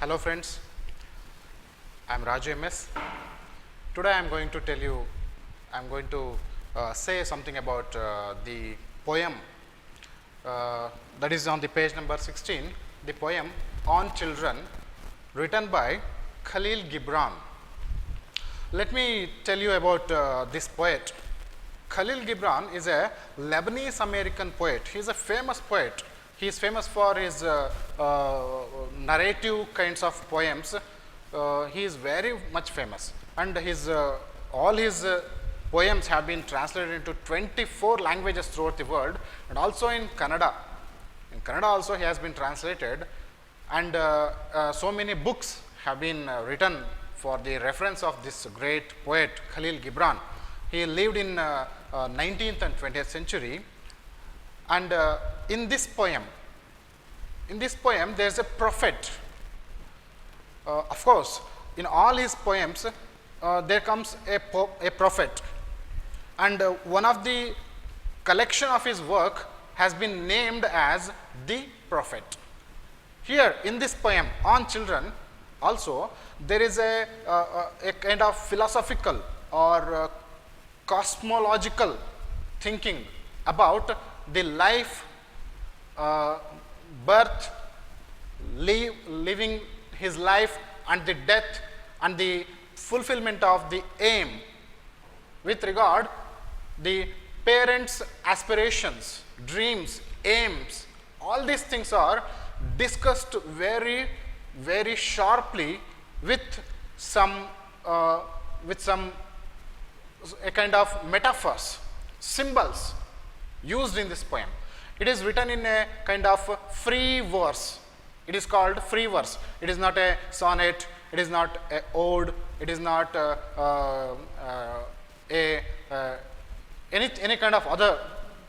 Hello friends, I am Raju MS. Today I am going to tell you, I am going to say something about the poem that is on the page number 16, the poem On Children, written by Khalil Gibran. Let me tell you about this poet. Khalil Gibran is a Lebanese American poet. He is a famous poet. He is famous for his narrative kinds of poems. He is very much famous, and his all his poems have been translated into 24 languages throughout the world, and also in Kannada. In Kannada also he has been translated, and so many books have been written for the reference of this great poet Khalil Gibran. He lived in 19th and 20th century, and in this poem there is a prophet. Of course, in all his poems there comes a prophet, and one of the collection of his work has been named as the prophet. Here in this poem On Children also there is a kind of philosophical or cosmological thinking about the life, birth, living his life, and the death, and the fulfillment of the aim with regard the parents' aspirations, dreams, aims. All these things are discussed very, very sharply with some a kind of metaphors, symbols used in this poem. It is written in a kind of free verse. It is called free verse. It is not a sonnet, it is not a ode, it is not any kind of other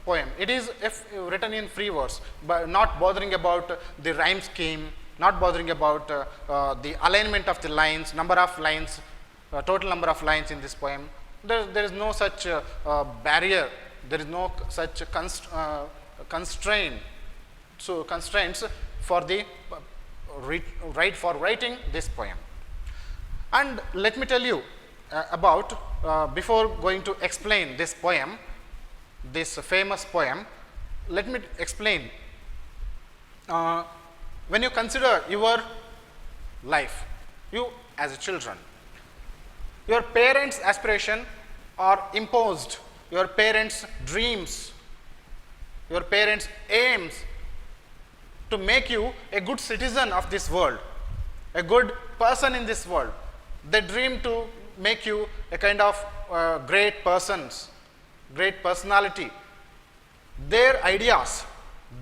poem. It is written in free verse, but not bothering about the rhyme scheme, not bothering about the alignment of the lines, number of lines, total number of lines in this poem. There is no such barrier, there is no such constraints for the for writing this poem. And let me tell you about, before going to explain this poem, this famous poem, let me explain. When you consider your life, you as a children, your parents' aspiration are imposed, your parents' dreams, your parents' aims to make you a good citizen of this world, a good person in this world. They dream to make you a kind of great persons, great personality. Their ideas,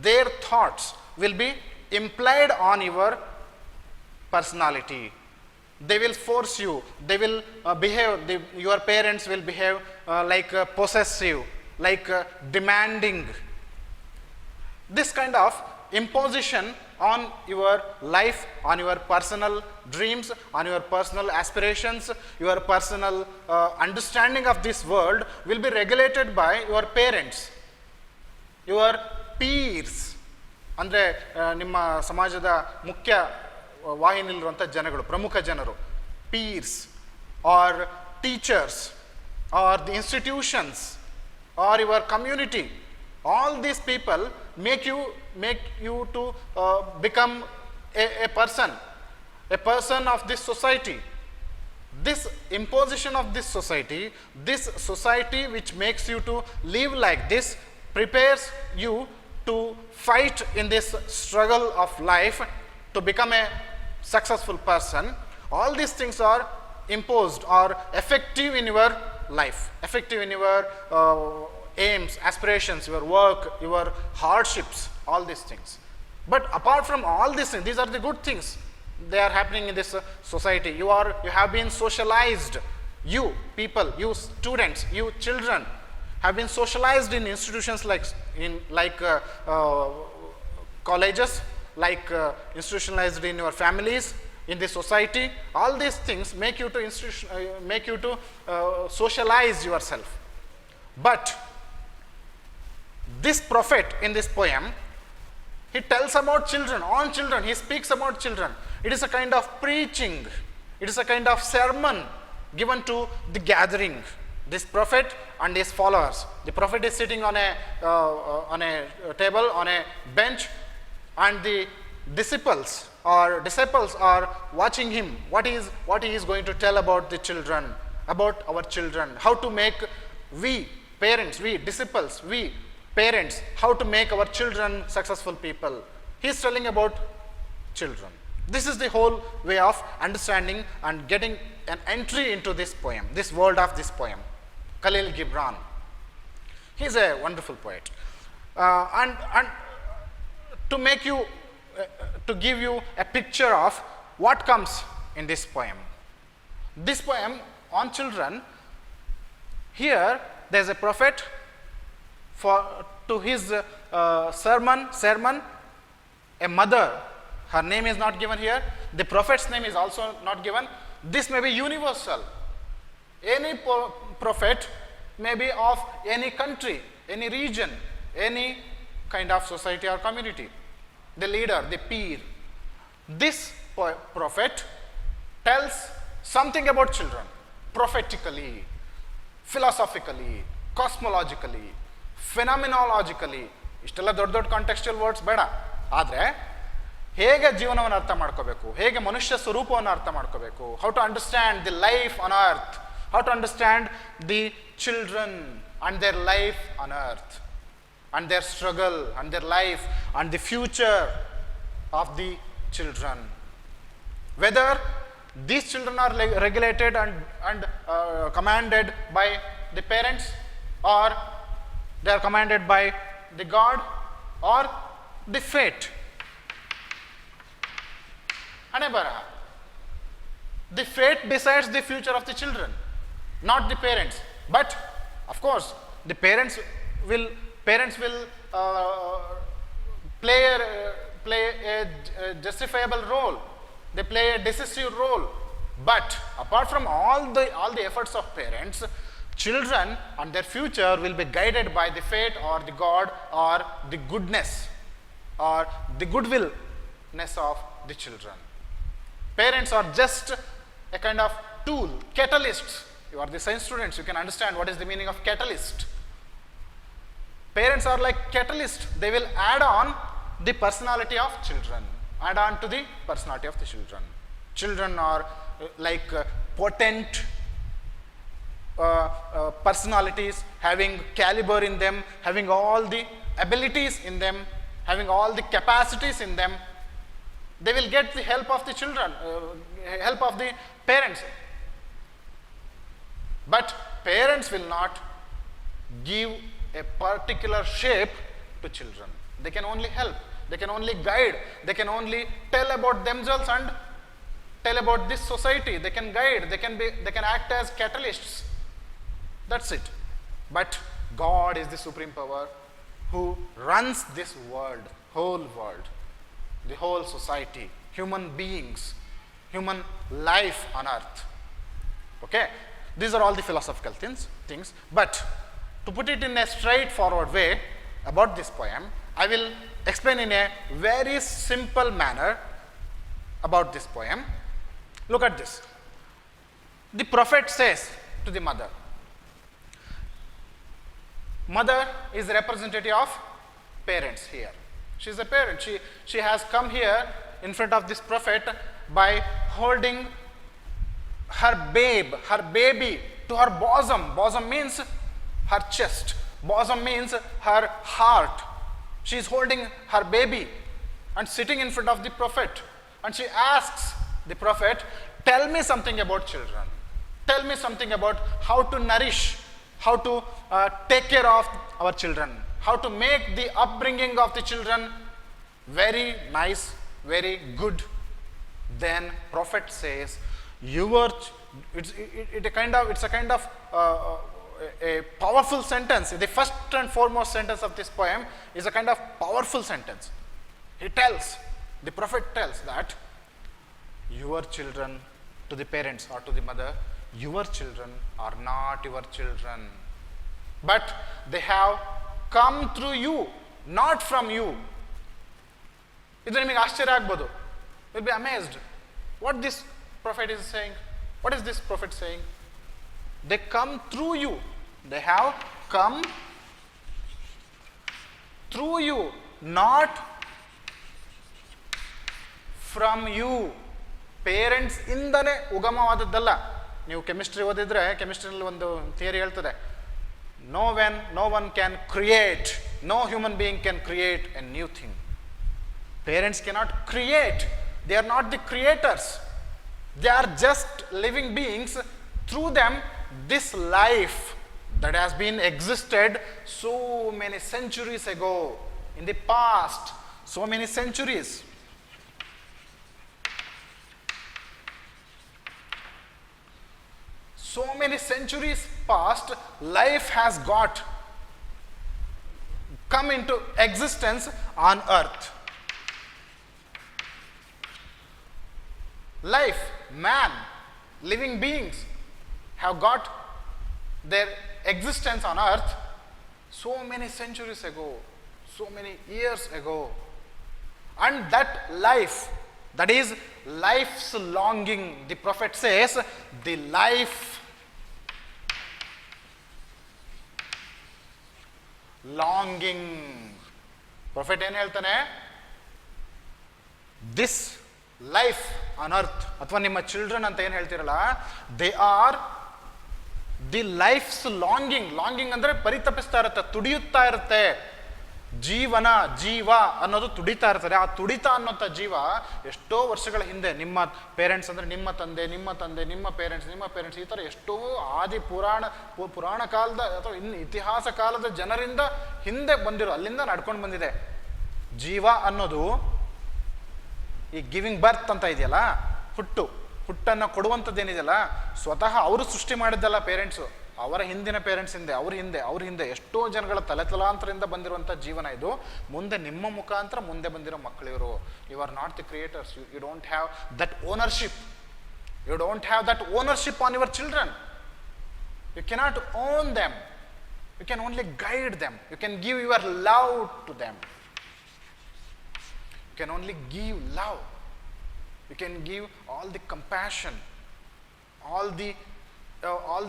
their thoughts will be implied on your personality. They will force you, they will behave, your parents will behave like possessive, like demanding. This kind of imposition on your life, on your personal dreams, on your personal aspirations, your personal understanding of this world will be regulated by your parents, your peers. ಅಂದರೆ ನಿಮ್ಮ ಸಮಾಜದ ಮುಖ್ಯ ವಾಹಿನಿಯಲ್ಲಿರುವಂಥ ಜನಗಳು, ಪ್ರಮುಖ ಜನರು, peers or teachers or the institutions or your community. All these people make you to become a person of this society. This imposition of this society which makes you to live like this, prepares you to fight in this struggle of life to become a successful person. All these things are imposed or effective in your life, effective in your aims, aspirations, your work, your hardships, all these things. But apart from all these things, these are the good things. They are happening in this society. You have been socialized. You people, you students, you children have been socialized in institutions like colleges, like institutionalized in your families, in the society. All these things make you to socialize yourself. But this prophet in this poem He tells about children, on children, he speaks about children. It is a kind of preaching, it is a kind of sermon given to the gathering. This prophet and his followers. The prophet is sitting on a table, on a bench, and the disciples are watching him. What he is going to tell about the children, about our children, how to make we parents, we disciples, we parents, how to make our children successful people. He is telling about children. This is the whole way of understanding and getting an entry into this poem, this world of this poem. Khalil Gibran. He is a wonderful poet. And to make you, to give you a picture of what comes in this poem. This poem on children, here there is a prophet to his sermon, a mother. Her name is not given here. The prophet's name is also not given. This may be universal. Any prophet may be of any country, any region, any kind of society or community. The leader, the peer. This prophet tells something about children, prophetically, philosophically, cosmologically, phenomenologically. ಇಷ್ಟೆಲ್ಲ ದೊಡ್ಡ ದೊಡ್ಡ contextual words ಬೇಡ. ಆದರೆ ಹೇಗೆ ಜೀವನವನ್ನು ಅರ್ಥ ಮಾಡ್ಕೋಬೇಕು, ಹೇಗೆ ಮನುಷ್ಯ ಸ್ವರೂಪವನ್ನು ಅರ್ಥ ಮಾಡ್ಕೋಬೇಕು, how to understand the life on earth, how to understand the children and their life on earth, and their struggle and their life and the future of the children. Whether these children are regulated and commanded by the parents, or they are commanded by the God or the fate. Anebara. The fate decides the future of the children, not the parents. But of course, the parents will play a justifiable role. They play a decisive role. But apart from all the efforts of parents, children and their future will be guided by the fate or the God or the goodness or the goodwillness of the children. Parents are just a kind of tool, catalysts. You are the science students, you can understand what is the meaning of catalyst. Parents are like catalysts. They will add on the personality of children, add on to the personality of the children. Children are like potent personalities, having caliber in them, having all the abilities in them, having all the capacities in them. They will get the help of the children, help of the parents. But parents will not give a particular shape to children. They can only help, they can only guide, they can only tell about themselves and tell about this society. They can guide, they can act as catalysts. That's it. But God is the supreme power who runs this world, whole world, the whole society, human beings, human life on earth. Okay? These are all the philosophical things. But to put it in a straightforward way about this poem, I will explain in a very simple manner about this poem. Look at this. The prophet says to the mother. Mother is the representative of parents here. She is a parent. She has come here in front of this prophet by holding her baby to her bosom. Bosom means her chest. Bosom means her heart. She is holding her baby and sitting in front of the prophet. And she asks the prophet, tell me something about children. Tell me something about how to nourish, how to take care of our children, how to make the upbringing of the children very nice, very good. Then prophet says, it's a kind of a powerful sentence. The first and foremost sentence of this poem is a kind of powerful sentence. The prophet tells that your children, to the parents or to the mother, your children are not your children, but they have come through you, not from you. ಇದು ನಿಮಗೆ ಆಶ್ಚರ್ಯ ಆಗ್ಬೋದು. Will be amazed what this prophet is saying. What is this prophet saying? They come through you. They have come through you, not from you. Parents ಇಂದನೇ ಉಗಮವಾದದ್ದಲ್ಲ. ನೀವು chemistry ಓದಿದ್ರೆ ಕೆಮಿಸ್ಟ್ರಿಯಲ್ಲಿ ಒಂದು theory ಹೇಳ್ತದೆ, no one can create, no human being can create a new thing. Parents cannot create. They are not the creators. They are just living beings. Through them, this life that has been existed so many centuries ago, in the past, so many centuries. So many centuries past, life has come into existence on earth. Life, man, living beings have got their existence on earth so many centuries ago, so many years ago. And that life, that is life's longing, the prophet says, the life longing. Prophet ಏನು ಹೇಳ್ತಾನೆ? This life on earth, ಅಥವಾ ನಿಮ್ಮ children ಅಂತ ಏನು ಹೇಳ್ತಿರಲ್ಲ, they are the life's longing. Longing ಅಂದರೆ ಪರಿತಪಿಸ್ತಾ ಇರುತ್ತೆ, ತುಡಿಯುತ್ತಾ ಇರುತ್ತೆ. ಜೀವ ಅನ್ನೋದು ತುಡಿತಾ ಇರ್ತಾರೆ. ಆ ತುಡಿತಾ ಅನ್ನೋಂಥ ಜೀವ ಎಷ್ಟೋ ವರ್ಷಗಳ ಹಿಂದೆ ನಿಮ್ಮ ಪೇರೆಂಟ್ಸ್ ಅಂದರೆ ನಿಮ್ಮ ತಂದೆ, ನಿಮ್ಮ ಪೇರೆಂಟ್ಸ್ ಈ ಥರ ಎಷ್ಟೋ ಆದಿ ಪುರಾಣ ಕಾಲದ ಅಥವಾ ಇತಿಹಾಸ ಕಾಲದ ಜನರಿಂದ ಹಿಂದೆ ಬಂದಿರೋ, ಅಲ್ಲಿಂದ ನಡ್ಕೊಂಡು ಬಂದಿದೆ. ಜೀವ ಅನ್ನೋದು ಈ ಗಿವಿಂಗ್ ಬರ್ತ್ ಅಂತ ಇದೆಯಲ್ಲ, ಹುಟ್ಟನ್ನು ಕೊಡುವಂಥದ್ದೇನಿದೆಯಲ್ಲ, ಸ್ವತಃ ಅವರು ಸೃಷ್ಟಿ ಮಾಡಿದ್ದಲ್ಲ ಪೇರೆಂಟ್ಸು, ಅವರ ಹಿಂದಿನ ಪೇರೆಂಟ್ಸ್ ಅವ್ರ ಹಿಂದೆ ಎಷ್ಟೋ ಜನಗಳ ತಲೆತಲಾಂತರದಿಂದ ಬಂದಿರುವಂಥ ಜೀವನ ಇದು. ಮುಂದೆ ನಿಮ್ಮ ಮುಖಾಂತರ ಮುಂದೆ ಬಂದಿರೋ ಮಕ್ಕಳಿವರು. You are not the creators. You don't have that ownership. You don't have that ownership on your children. You cannot own them. You can only guide them. You can give your love to them. You can only give love. You can give all the compassion, all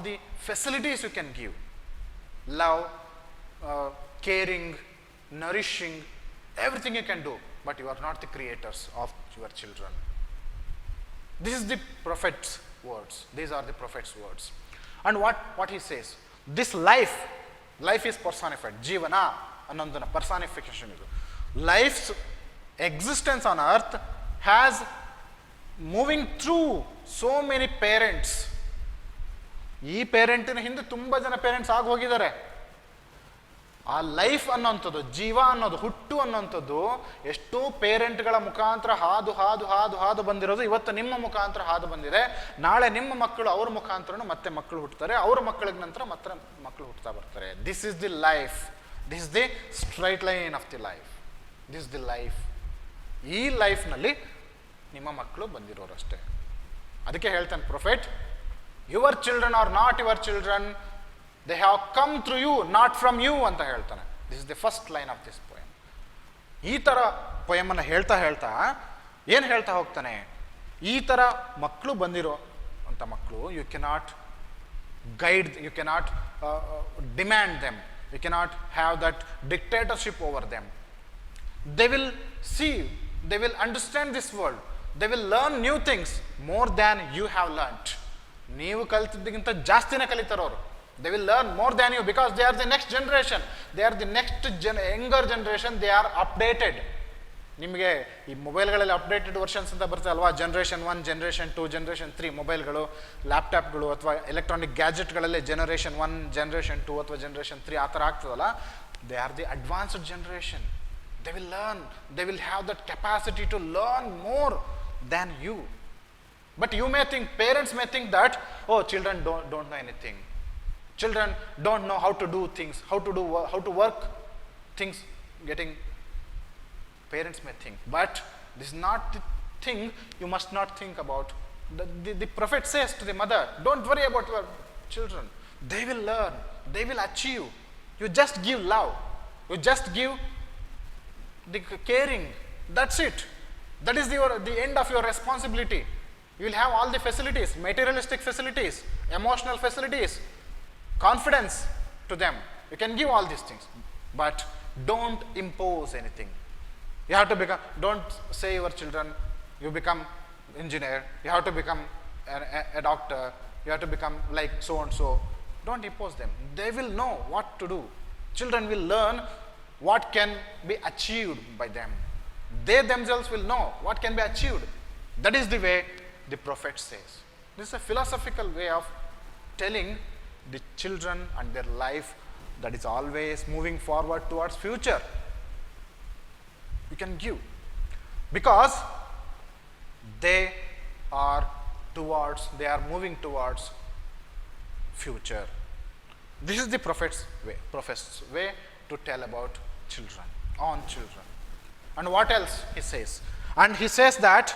the facilities you can give. Love, caring, nourishing, everything you can do. But you are not the creators of your children. This is the prophet's words. These are the prophet's words. And what he says, this life is personified. Jivana annondana personification idu. Life's existence on earth has moving through so many parents. ಈ ಪೇರೆಂಟಿನ ಹಿಂದೆ ತುಂಬ ಜನ parents ಆಗಿ ಹೋಗಿದ್ದಾರೆ. ಆ life ಅನ್ನೋಂಥದ್ದು, ಜೀವ ಅನ್ನೋದು, ಹುಟ್ಟು ಅನ್ನೋಂಥದ್ದು ಎಷ್ಟೋ ಪೇರೆಂಟ್ಗಳ ಮುಖಾಂತರ ಹಾದು ಬಂದಿರೋದು ಇವತ್ತು ನಿಮ್ಮ ಮುಖಾಂತರ ಹಾದು ಬಂದಿದೆ. ನಾಳೆ ನಿಮ್ಮ ಮಕ್ಕಳು ಅವ್ರ ಮುಖಾಂತರನು ಮತ್ತೆ ಮಕ್ಕಳು ಹುಟ್ಟುತ್ತಾರೆ, ಅವ್ರ ಮಕ್ಕಳಿಗೆ ನಂತರ ಮತ್ತೆ ಮಕ್ಕಳು ಹುಟ್ಟುತ್ತಾ ಬರ್ತಾರೆ. This is the life. This is the straight line of the life. This the life. ಈ ಲೈಫ್ನಲ್ಲಿ ನಿಮ್ಮ ಮಕ್ಕಳು ಬಂದಿರೋರಷ್ಟೇ. ಅದಕ್ಕೆ ಹೇಳ್ತಾನೆ prophet, your children are not your children, they have come through you, not from you ಅಂತ ಹೇಳ್ತಾನೆ. This is the first line of this poem. ಈ ಥರ ಪೊಯಮನ್ನು ಹೇಳ್ತಾ ಏನು ಹೇಳ್ತಾ ಹೋಗ್ತಾನೆ, ಈ ಥರ ಮಕ್ಕಳು ಬಂದಿರೋ ಅಂತ ಮಕ್ಕಳು, you cannot guide, you cannot demand them, you cannot have that dictatorship over them. They will see, they will understand this world, they will learn new things more than you have learnt. ನೀವು ಕಲಿತಿದ್ದಕ್ಕಿಂತ ಜಾಸ್ತಿನೇ ಕಲಿತಾರವರು. They will learn more than you because they are the next generation. They are the next younger generation. They are updated. ನಿಮಗೆ ಈ ಮೊಬೈಲ್ಗಳಲ್ಲಿ updated versions ಅಂತ ಬರ್ತದೆ ಅಲ್ವಾ, generation 1, generation 2, generation 3 ಮೊಬೈಲ್ಗಳು, ಲ್ಯಾಪ್ಟಾಪ್ಗಳು ಅಥವಾ electronic ಗ್ಯಾಜೆಟ್ಗಳಲ್ಲಿ generation 1, generation 2 ಅಥವಾ ಜನರೇಷನ್ 3 ಆ ಥರ ಆಗ್ತದಲ್ಲ. They are the advanced generation. They will learn, they will have that capacity to learn more than you. But you may think, parents may think that, oh, children don't know anything. Children don't know how to do things, how to work things, parents may think. But this is not the thing you must not think about. The prophet says to the mother, don't worry about your children. They will learn, they will achieve. You just give love. You just give the caring, That's it. That is the end of your responsibility. You will have all the facilities, materialistic facilities, emotional facilities, confidence to them. You can give all these things, but don't impose anything. You have to become, don't say your children, you become engineer, you have to become a doctor, you have to become like so and so. Don't impose them. They will know what to do. Children will learn what can be achieved by them. They themselves will know what can be achieved. That is the way the prophet says. This is a philosophical way of telling the children and their life that is always moving forward towards future. You can give because they are moving towards future. This is the prophet's way to tell about children, on children. And what else he says? And he says that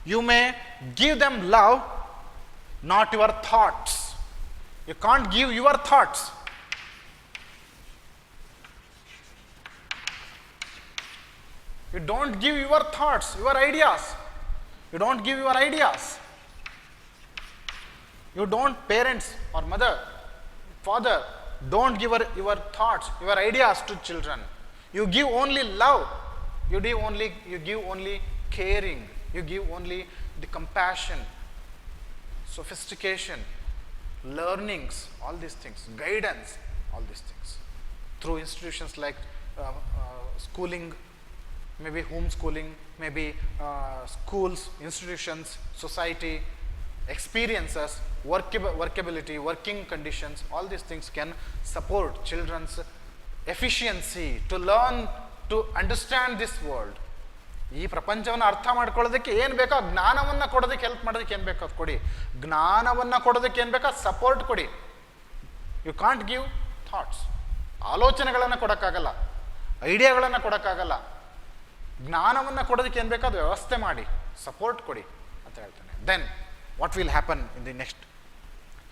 you may give them love, not your thoughts. You can't give your thoughts. You don't give your thoughts, your ideas. You don't give your ideas. You don't, parents or mother, father, don't give your thoughts, your ideas to children. You give only love. You give only caring. You give only the compassion, sophistication, learnings, all these things, guidance, all these things. Through institutions like schooling, maybe homeschooling, maybe schools, institutions, society, experiences, workability, working conditions, all these things can support children's efficiency to learn, to understand this world. ಈ ಪ್ರಪಂಚವನ್ನು ಅರ್ಥ ಮಾಡ್ಕೊಳ್ಳೋದಕ್ಕೆ ಏನು ಬೇಕೋ ಜ್ಞಾನವನ್ನು ಕೊಡೋದಕ್ಕೆ help ಮಾಡೋದಕ್ಕೆ ಏನು ಬೇಕೋ ಅದು ಕೊಡಿ. ಜ್ಞಾನವನ್ನು ಕೊಡೋದಕ್ಕೆ ಏನು ಬೇಕೋ ಸಪೋರ್ಟ್ ಕೊಡಿ. You can't give thoughts. ಆಲೋಚನೆಗಳನ್ನು ಕೊಡೋಕ್ಕಾಗಲ್ಲ, ಐಡಿಯಾಗಳನ್ನು ಕೊಡೋಕ್ಕಾಗಲ್ಲ. ಜ್ಞಾನವನ್ನು ಕೊಡೋದಕ್ಕೆ ಏನು ಬೇಕೋ ಅದು ವ್ಯವಸ್ಥೆ ಮಾಡಿ, ಸಪೋರ್ಟ್ ಕೊಡಿ ಅಂತ ಹೇಳ್ತಾನೆ. Then what will happen in the next?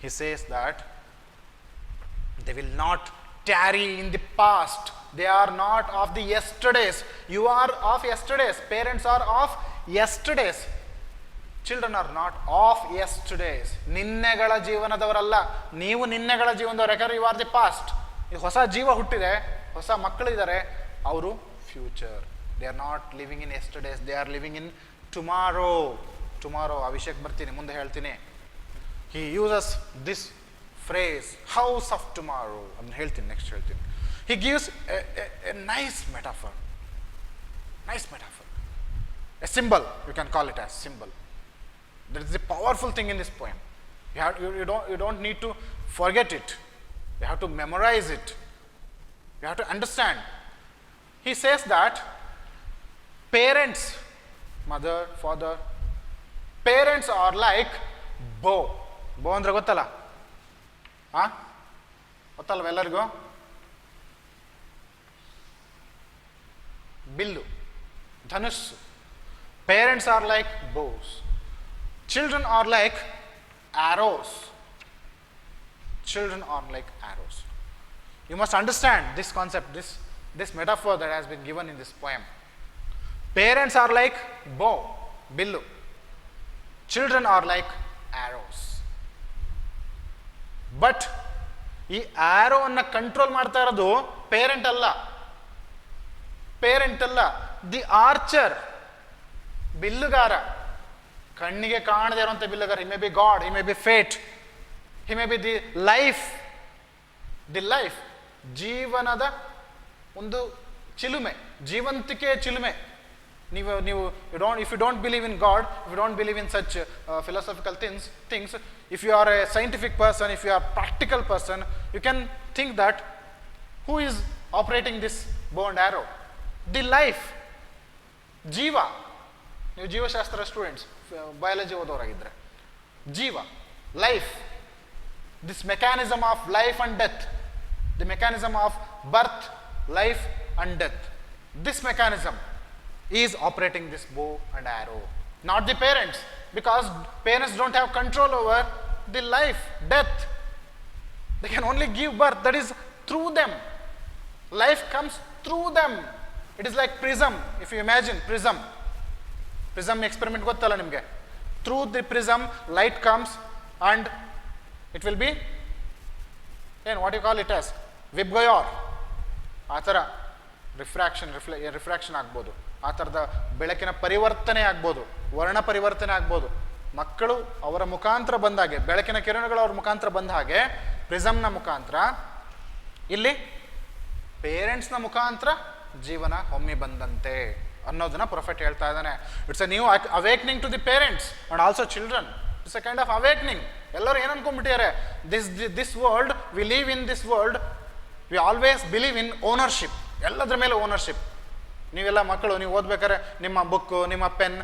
He says that they will not tarry in the past. They are not of the yesterdays. You are of yesterdays. Parents are of yesterdays. Children are not of yesterdays. ನಿನ್ನೆಗಳ ಜೀವನದವರಲ್ಲ. ನೀವು ನಿನ್ನೆಗಳ ಜೀವನದವರು. ಯಾಕಂದ್ರೆ you are the past. ಈ ಹೊಸ ಜೀವ ಹುಟ್ಟಿದೆ, ಹೊಸ ಮಕ್ಕಳಿದ್ದಾರೆ, ಅವರು future. They are not living in yesterdays. They are living in tomorrow. Tomorrow ಆ ವಿಷಯಕ್ಕೆ ಬರ್ತೀನಿ, ಮುಂದೆ ಹೇಳ್ತೀನಿ. He uses this phrase, house of tomorrow. I'm ಹೇಳ್ತೀನಿ, next ಹೇಳ್ತೀನಿ. He gives a nice metaphor. Nice metaphor. A symbol, you can call it as symbol. There is a powerful thing in this poem. You don't need to forget it. You have to memorize it. You have to understand. He says that parents, mother, father, parents are like bow. Bow ಅಂದ್ರೆ ಗೊತ್ತಲ್ಲ? ಗೊತ್ತಲ್ವ ಎಲ್ಲರಿಗೂ? Bill, ಧನುಸ್ಸು. Parents are like bows. Children are like arrows. Children are like arrows. You must understand this concept, this metaphor that has been given in this poem. Parents are like bow, billu. Children are like arrows. But ಈ ಆರೋವನ್ನು control ಮಾಡ್ತಾ ಇರೋದು parent ಅಲ್ಲ. The archer, ಬಿಲ್ಲುಗಾರ. ಕಣ್ಣಿಗೆ ಕಾಣದೇ ಇರುವಂಥ ಬಿಲ್ಲುಗಾರ. He may be god, he may be fate, he may be the life. ಜೀವನದ ಒಂದು ಚಿಲುಮೆ, ಜೀವಂತಿಕೆಯ ಚಿಲುಮೆ. If you don't believe in God, if you don't believe in such philosophical things, if you are a scientific person, if you are a practical person, you can think that who is operating this bow and arrow? The life, ಜೀವ. ನೀವು ಜೀವಶಾಸ್ತ್ರ students, biology ಓದೋರಾಗಿದ್ದರೆ, ಜೀವ, life, this mechanism of life and death, the mechanism of birth, life and death, this mechanism is operating this bow and arrow, not the parents, because parents don't have control over the life, death. They can only give birth, that is through them. Life comes through them. It is like prism. If you imagine prism, prism experiment gottalla nimge. Through the prism, light comes and it will be, and what you call it as, ವಿಬ್ಗಯೋರ್. ಆ ಥರ refraction ಆಗ್ಬೋದು, ಆ ಥರದ ಬೆಳಕಿನ ಪರಿವರ್ತನೆ ಆಗ್ಬೋದು, ವರ್ಣ ಪರಿವರ್ತನೆ ಆಗ್ಬೋದು. ಮಕ್ಕಳು ಅವರ ಮುಖಾಂತರ ಬಂದಾಗೆ, ಬೆಳಕಿನ ಕಿರಣಗಳು ಅವ್ರ ಮುಖಾಂತರ ಬಂದ ಹಾಗೆ ಪ್ರಿಸಮ್ನ ಮುಖಾಂತರ ಇಲ್ಲಿ ಪೇರೆಂಟ್ಸ್ನ ಮುಖಾಂತರ ಜೀವನ ಹೊಮ್ಮಿ ಬಂದಂತೆ ಅನ್ನೋದನ್ನ ಪ್ರೊಫೆಟ್ ಹೇಳ್ತಾ ಇದ್ದಾನೆ. It's a new awakening to the parents and also children. It's a kind of awakening. ಎಲ್ಲರೂ ಏನು ಅನ್ಕೊಂಡ್ಬಿಟ್ಟಿದ್ದಾರೆ, this world, we live in this world, we always believe in ownership. ಎಲ್ಲದ್ರ ಮೇಲೆ ಓನರ್ಶಿಪ್. ನೀವೆಲ್ಲ ಮಕ್ಕಳು, ನೀವು ಓದ್ಬೇಕಾದ್ರೆ ನಿಮ್ಮ ಬುಕ್ಕು, ನಿಮ್ಮ ಪೆನ್,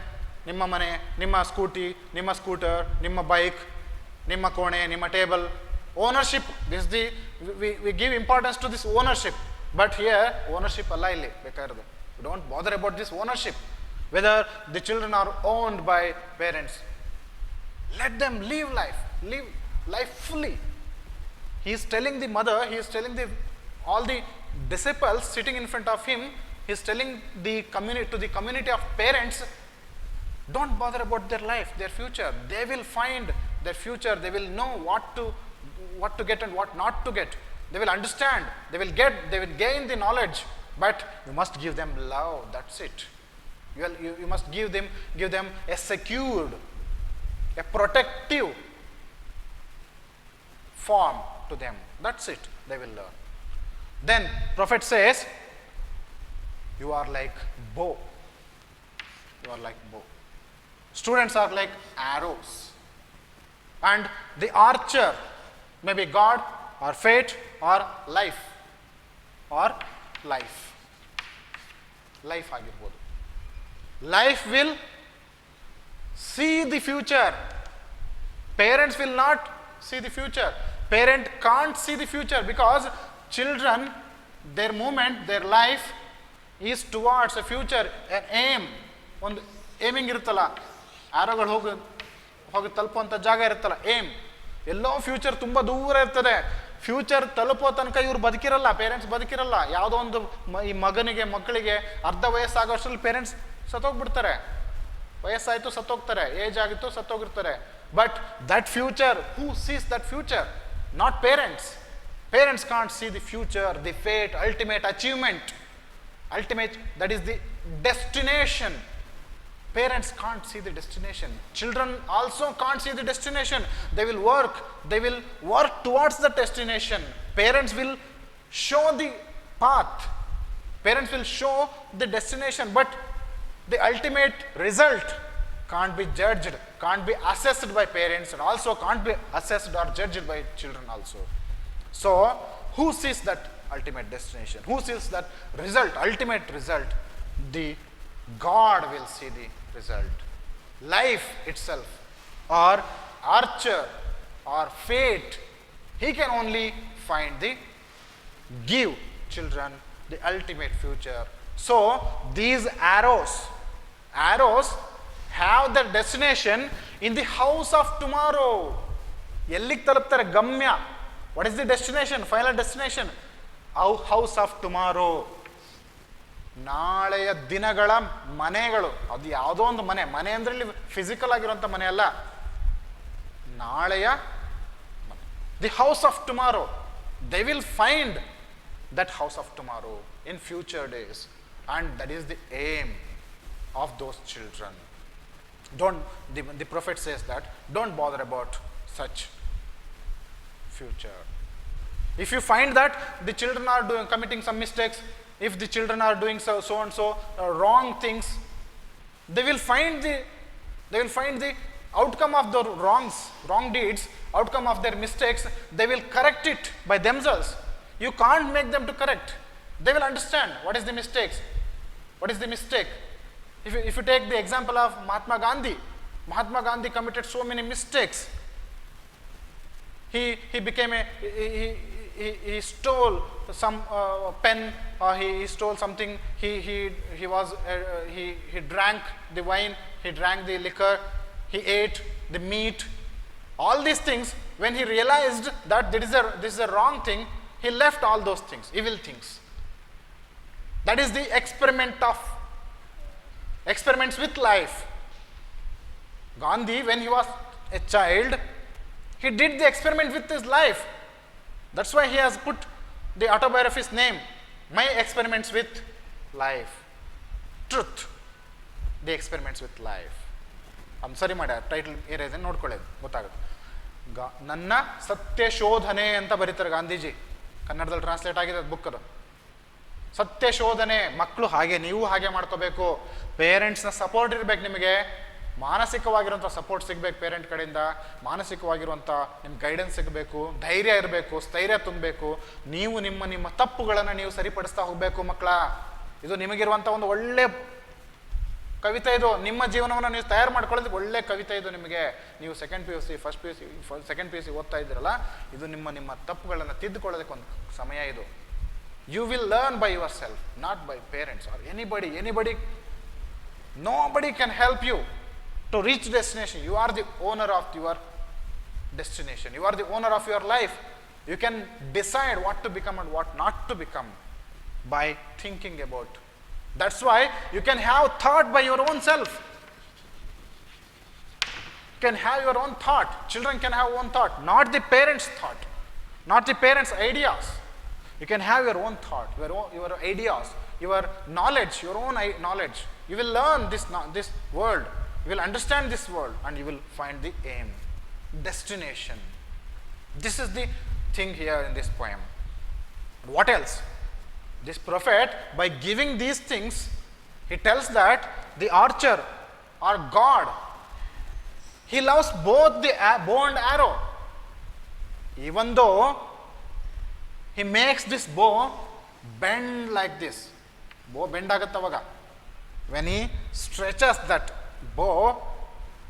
ನಿಮ್ಮ ಮನೆ, ನಿಮ್ಮ ಸ್ಕೂಟಿ, ನಿಮ್ಮ ಸ್ಕೂಟರ್, ನಿಮ್ಮ ಬೈಕ್, ನಿಮ್ಮ ಕೋಣೆ, ನಿಮ್ಮ table, ownership. This the we give importance to this ownership. But here ownership ಅಲ್ಲ ಇಲ್ಲಿ ಬೇಕಾಗಿರೋದು. We don't bother about this ownership, whether the children are owned by parents. Let them live life fully. He is telling the mother, he is telling all the disciples sitting in front of him, he is telling the community of parents, don't bother about their life, their future. They will find their future. They will know what to get and what not to get. They will understand. They will gain the knowledge. But you must give them love. That's it. You must give them a secured, a protective form to them. That's it. They will learn. Then prophet says, you are like bow. You are like bow. Students are like arrows. And the archer may be God or fate or life. Or life. Life ಆಗಿರ್ಬೋದು. Life will see the future. Parents will not see the future. Parent can't see the future because children, their movement, their life is towards a future, an aim. ಒಂದು aiming ಇರುತ್ತಲ್ಲ, ಆರೋಗಳು ಹೋಗಿ ತಲುಪುವಂಥ ಜಾಗ ಇರುತ್ತಲ್ಲ, aim. ಎಲ್ಲೋ future ತುಂಬ ದೂರ ಇರ್ತದೆ. Future ತಲುಪೋ ತನಕ ಇವ್ರು ಬದುಕಿರಲ್ಲ, ಪೇರೆಂಟ್ಸ್ ಬದುಕಿರಲ್ಲ. ಯಾವುದೋ ಒಂದು ಈ ಮಕ್ಕಳಿಗೆ ಅರ್ಧ ವಯಸ್ಸಾಗೋಷ್ಟರಲ್ಲಿ ಪೇರೆಂಟ್ಸ್ ಸತ್ತೋಗ್ಬಿಡ್ತಾರೆ. ವಯಸ್ಸಾಯಿತು ಸತ್ತೋಗ್ತಾರೆ, ಏಜ್ ಆಗಿತ್ತು ಸತ್ತೋಗಿರ್ತಾರೆ. But that future, who sees that future? Not parents. Parents can't see the future, the fate, ultimate achievement. Ultimate, that is the destination. Parents can't see the destination. Children also can't see the destination. They will work towards the destination. Parents will show the path. Parents will show the destination, but the ultimate result can't be judged, can't be assessed by parents, and also can't be assessed or judged by children also. So, who sees that ultimate destination? Who sees that result, ultimate result? The God will see the result. Life itself, or archer, or fate, he can only give children the ultimate future. So, these arrows have their destination in the house of tomorrow. ಎಲ್ಲಿಗೆ ತಲುಪ್ತಾರೆ? ಗಮ್ಯ. What is the destination? Final destination? House of tomorrow. ನಾಳೆಯ ದಿನಗಳ ಮನೆಗಳು. ಅದು ಯಾವುದೋ ಒಂದು ಮನೆ ಅಂದ್ರೆ ಇಲ್ಲಿ ಫಿಸಿಕಲ್ ಆಗಿರುವಂಥ ಮನೆ ಅಲ್ಲ, ನಾಳೆಯ the house of tomorrow. They will find that house of tomorrow in future days, and that is the aim of those children. The prophet says that don't bother about such future. If you find that the children are committing some mistakes, if the children are doing so and so wrong things, they will find the outcome of the wrong deeds, outcome of their mistakes. They will correct it by themselves. You can't make them to correct. They will understand what is the mistakes, what is the mistake. If you take the example of Mahatma Gandhi committed so many mistakes. He became he stole some pen, or he stole something. He drank the wine, he drank the liquor, he ate the meat. All these things, when he realized that this is a wrong thing, he left all those things, evil things. That is the experiments with life. Gandhi, when he was a child, he did the experiment with his life. That's why he has put the autobiography's name, My Experiments with Life. Truth, the experiments with life. ಸರಿ ಮಾಡಿ title ಏರಿಯಾದ ನೋಡ್ಕೊಳ್ಳೋದು ಗೊತ್ತಾಗುತ್ತೆ. ನನ್ನ ಸತ್ಯ ಶೋಧನೆ ಅಂತ ಬರೀತಾರೆ ಗಾಂಧೀಜಿ. ಕನ್ನಡದಲ್ಲಿ ಟ್ರಾನ್ಸ್ಲೇಟ್ ಆಗಿದೆ ಅದು ಬುಕ್ ಅದು. ಸತ್ಯ ಶೋಧನೆ. ಮಕ್ಕಳು ಹಾಗೆ, ನೀವು ಹಾಗೆ ಮಾಡ್ಕೋಬೇಕು. ಪೇರೆಂಟ್ಸ್ನ ಸಪೋರ್ಟ್ ಇರಬೇಕು. ನಿಮಗೆ ಮಾನಸಿಕವಾಗಿರುವಂಥ ಸಪೋರ್ಟ್ ಸಿಗಬೇಕು ಪೇರೆಂಟ್ ಕಡೆಯಿಂದ. ಮಾನಸಿಕವಾಗಿರುವಂಥ ನಿಮ್ಮ ಗೈಡೆನ್ಸ್ ಸಿಗಬೇಕು. ಧೈರ್ಯ ಇರಬೇಕು, ಸ್ಥೈರ್ಯ ತುಂಬಬೇಕು. ನೀವು ನಿಮ್ಮ ತಪ್ಪುಗಳನ್ನು ನೀವು ಸರಿಪಡಿಸ್ತಾ ಹೋಗಬೇಕು ಮಕ್ಕಳ. ಇದು ನಿಮಗಿರುವಂಥ ಒಂದು ಒಳ್ಳೆ ಕವಿತೆ. ಇದು ನಿಮ್ಮ ಜೀವನವನ್ನು ನೀವು ತಯಾರು ಮಾಡ್ಕೊಳ್ಳೋದಕ್ಕೆ ಒಳ್ಳೆ ಕವಿತೆ ಇದು ನಿಮಗೆ. ನೀವು second P U C, second P U C ಓದ್ತಾ ಇದ್ದೀರಲ್ಲ, ಇದು ನಿಮ್ಮ ತಪ್ಪುಗಳನ್ನು ತಿದ್ದುಕೊಳ್ಳೋದಕ್ಕೆ ಒಂದು ಸಮಯ ಇದು. You will learn by yourself, not by parents or anybody. Nobody can help you to reach destination. You are the owner of your destination. You are the owner of your life. You can decide what to become and what not to become by thinking about. That's why you can have thought by your own self. You can have your own thought. Children can have own thought, not the parents' thought, not the parents' ideas. You can have your own thought, your ideas, your knowledge, your own knowledge. You will learn this world. You will understand this world and you will find the aim, destination. This is the thing here in this poem. What else? This prophet, by giving these things, he tells that the archer or God, he loves both the bow and arrow. Even though he makes this bow bend like this. Bow bend agattavaga. When he stretches that bow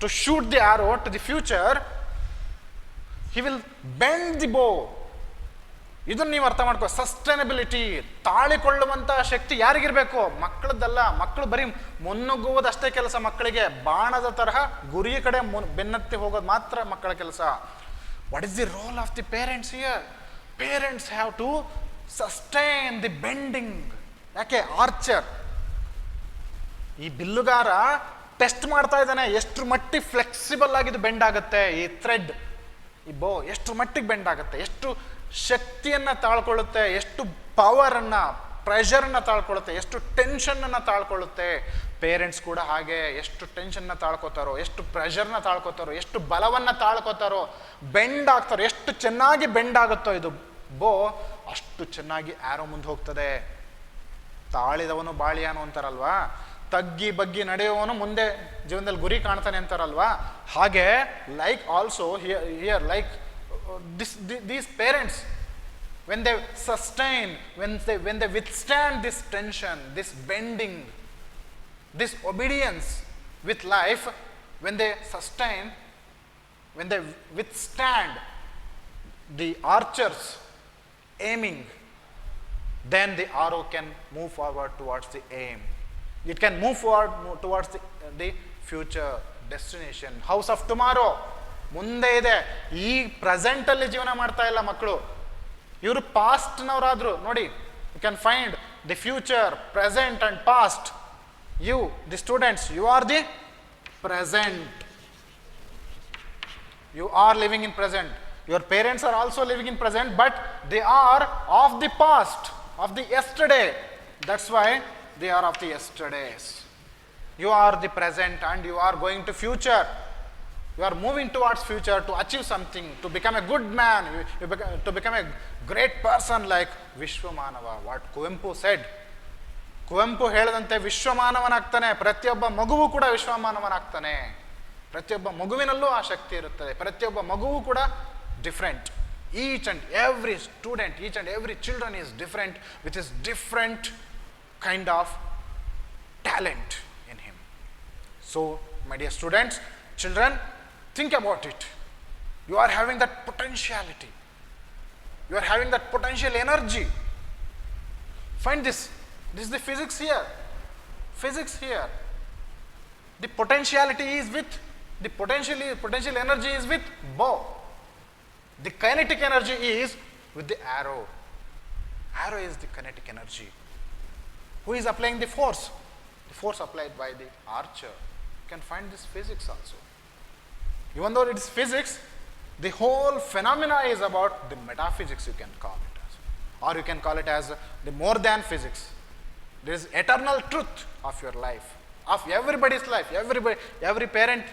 to shoot the arrow to the future, he will bend the bow. ಇದನ್ನು ನೀವು ಅರ್ಥ ಮಾಡ್ಕೋ. Sustainability, ತಾಳಿಕೊಳ್ಳುವಂಥ ಶಕ್ತಿ ಯಾರಿಗಿರಬೇಕು? ಮಕ್ಕಳದ್ದಲ್ಲ. ಮಕ್ಕಳು ಬರೀ ಮುನ್ನುಗ್ಗುವುದಷ್ಟೇ ಕೆಲಸ ಮಕ್ಕಳಿಗೆ. ಬಾಣದ ತರಹ ಗುರಿಯ ಕಡೆ ಬೆನ್ನತ್ತಿ ಹೋಗೋದು ಮಾತ್ರ ಮಕ್ಕಳ ಕೆಲಸ. What is the role of the parents here? Parents have to sustain the bending. ಯಾಕೆ? ಆರ್ಚರ್, ಈ ಬಿಲ್ಲುಗಾರ ಟೆಸ್ಟ್ ಮಾಡ್ತಾ ಇದ್ದಾನೆ ಎಷ್ಟು ಮಟ್ಟಿಗೆ ಫ್ಲೆಕ್ಸಿಬಲ್ ಆಗಿದ್ದು ಬೆಂಡ್ ಆಗುತ್ತೆ. ಈ ಥ್ರೆಡ್, ಈ ಬೋ ಎಷ್ಟು ಮಟ್ಟಿಗೆ ಬೆಂಡ್ ಆಗುತ್ತೆ, ಎಷ್ಟು ಶಕ್ತಿಯನ್ನು ತಾಳ್ಕೊಳ್ಳುತ್ತೆ, ಎಷ್ಟು ಪವರನ್ನು, ಪ್ರೆಷರನ್ನು ತಾಳ್ಕೊಳ್ಳುತ್ತೆ, ಎಷ್ಟು ಟೆನ್ಷನನ್ನು ತಾಳ್ಕೊಳ್ಳುತ್ತೆ. ಪೇರೆಂಟ್ಸ್ ಕೂಡ ಹಾಗೆ ಎಷ್ಟು ಟೆನ್ಷನ್ನ ತಾಳ್ಕೋತಾರೋ, ಎಷ್ಟು ಪ್ರೆಷರ್ನ ತಾಳ್ಕೋತಾರೋ, ಎಷ್ಟು ಬಲವನ್ನು ತಾಳ್ಕೋತಾರೋ, ಬೆಂಡ್ ಆಗ್ತಾರೋ. ಎಷ್ಟು ಚೆನ್ನಾಗಿ ಬೆಂಡ್ ಆಗುತ್ತೋ ಇದು ಬೋ, ಅಷ್ಟು ಚೆನ್ನಾಗಿ ಆರೋ ಮುಂದೆ ಹೋಗ್ತದೆ. ತಾಳಿದವನು ಬಾಳಿಯಾನು ಅಂತಾರಲ್ವಾ, ತಗ್ಗಿ ಬಗ್ಗಿ ನಡೆಯುವವನು ಮುಂದೆ ಜೀವನದಲ್ಲಿ ಗುರಿ ಕಾಣ್ತಾನೆ ಅಂತಾರಲ್ವಾ. ಹಾಗೆ like also here like these parents, when they sustain, when they withstand this tension, this bending, this obedience with life, when they sustain, when they withstand the archers aiming, then the arrow can move forward towards the aim. It can move forward towards the future destination, house of tomorrow. ಮುಂದೆ ಇದೆ. ಈ ಪ್ರೆಸೆಂಟಲ್ಲಿ ಜೀವನ ಮಾಡ್ತಾ ಇಲ್ಲ ಮಕ್ಕಳು. ಇವರು ಪಾಸ್ಟ್ನವರಾದ್ರು ನೋಡಿ. You can find the future, present and past. You, the students, you are the present. You are living in present. Your parents are also living in present, but they are of the past, of the yesterday. That's why they are of the yesterdays. You are the present and you are going to future. You are moving towards future to achieve something, to become a good man, to become a great person like Vishwamanava. What Kuvempu said. Kuvempu ಹೇಳಿದಂತೆ ವಿಶ್ವಮಾನವನಾಗ್ತಾನೆ. ಪ್ರತಿಯೊಬ್ಬ ಮಗುವು ಕೂಡ ವಿಶ್ವಮಾನವನಾಗ್ತಾನೆ. ಪ್ರತಿಯೊಬ್ಬ ಮಗುವಿನಲ್ಲೂ ಆ ಶಕ್ತಿ ಇರುತ್ತದೆ. ಪ್ರತಿಯೊಬ್ಬ ಮಗುವು ಕೂಡ different. Each and every student, each and every children is different with is different kind of talent in him. So my dear students, children, think about it. You are having that potentiality. You are having that potential energy. Find this. This is the physics here. Physics here. The potentiality is with, the potential energy is with bow. The kinetic energy is with the arrow. Arrow is the kinetic energy. Who is applying the force? The force applied by the archer. You can find this physics also. Even though it is physics, the whole phenomena is about the metaphysics, you can call it as. Or you can call it as the more than physics. There is eternal truth of your life, of everybody's life. Every parent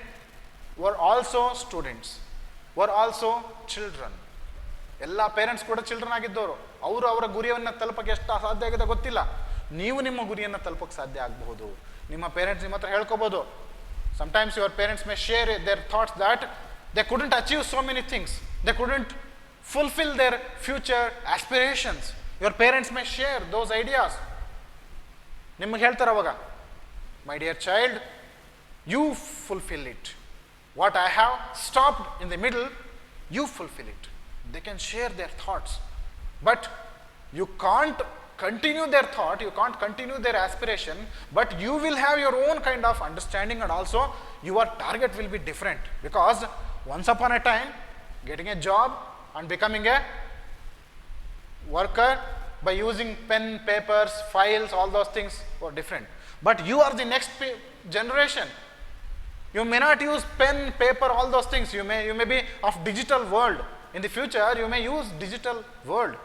were also students, were also children. ಎಲ್ಲ parents ಕೂಡ children ಆಗಿದ್ದವರು. ಅವರು ಅವರ ಗುರಿಯನ್ನು ತಲುಪಕ್ಕೆ ಎಷ್ಟು ಸಾಧ್ಯ ಆಗಿದೆ ಗೊತ್ತಿಲ್ಲ. ನೀವು ನಿಮ್ಮ ಗುರಿಯನ್ನು ತಲುಪಕ್ಕೆ ಸಾಧ್ಯ ಆಗಬಹುದು. ನಿಮ್ಮ ಪೇರೆಂಟ್ಸ್ ನಿಮ್ಮ ಹತ್ರ ಹೇಳ್ಕೋಬಹುದು. Sometimes your parents may share their thoughts that they couldn't achieve so many things. They couldn't fulfill their future aspirations. Your parents may share those ideas. ನಿಮಗೆ ಹೇಳ್ತಾರೆ ಅವಾಗ, my dear child, you fulfill it. What I have stopped in the middle, you fulfill it. They can share their thoughts. But you can't continue their thought, you can't continue their aspiration, but you will have your own kind of understanding, and also your target will be different. Because once upon a time, getting a job and becoming a worker by using pen, papers, files, all those things were different. But you are the next generation. You may not use pen, paper, all those things. You may be of digital world. In the future, you may use digital world.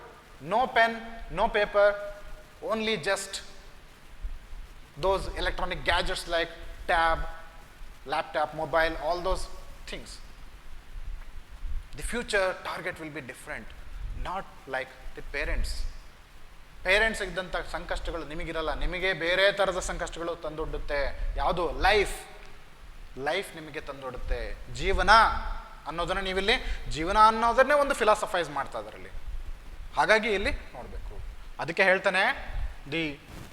No pen, no paper, only just those electronic gadgets like tab, laptop, mobile, all those things. The future target will be different, not like the parents. Parents ಇದ್ದಂಥ ಸಂಕಷ್ಟಗಳು ನಿಮಗಿರಲ್ಲ, ನಿಮಗೆ ಬೇರೆ ಥರದ ಸಂಕಷ್ಟಗಳು ತಂದೊಡ್ಡುತ್ತೆ. ಯಾವುದು? Life ನಿಮಗೆ ತಂದೊಡುತ್ತೆ. ಜೀವನ ಅನ್ನೋದನ್ನು ನೀವಿಲ್ಲಿ ಜೀವನ ಅನ್ನೋದನ್ನೇ ಒಂದು ಫಿಲಾಸಫೈಸ್ ಮಾಡ್ತಾ ಇದರಲ್ಲಿ. ಹಾಗಾಗಿ ಇಲ್ಲಿ ನೋಡಬೇಕು. ಅದಕ್ಕೆ ಹೇಳ್ತಾನೆ, the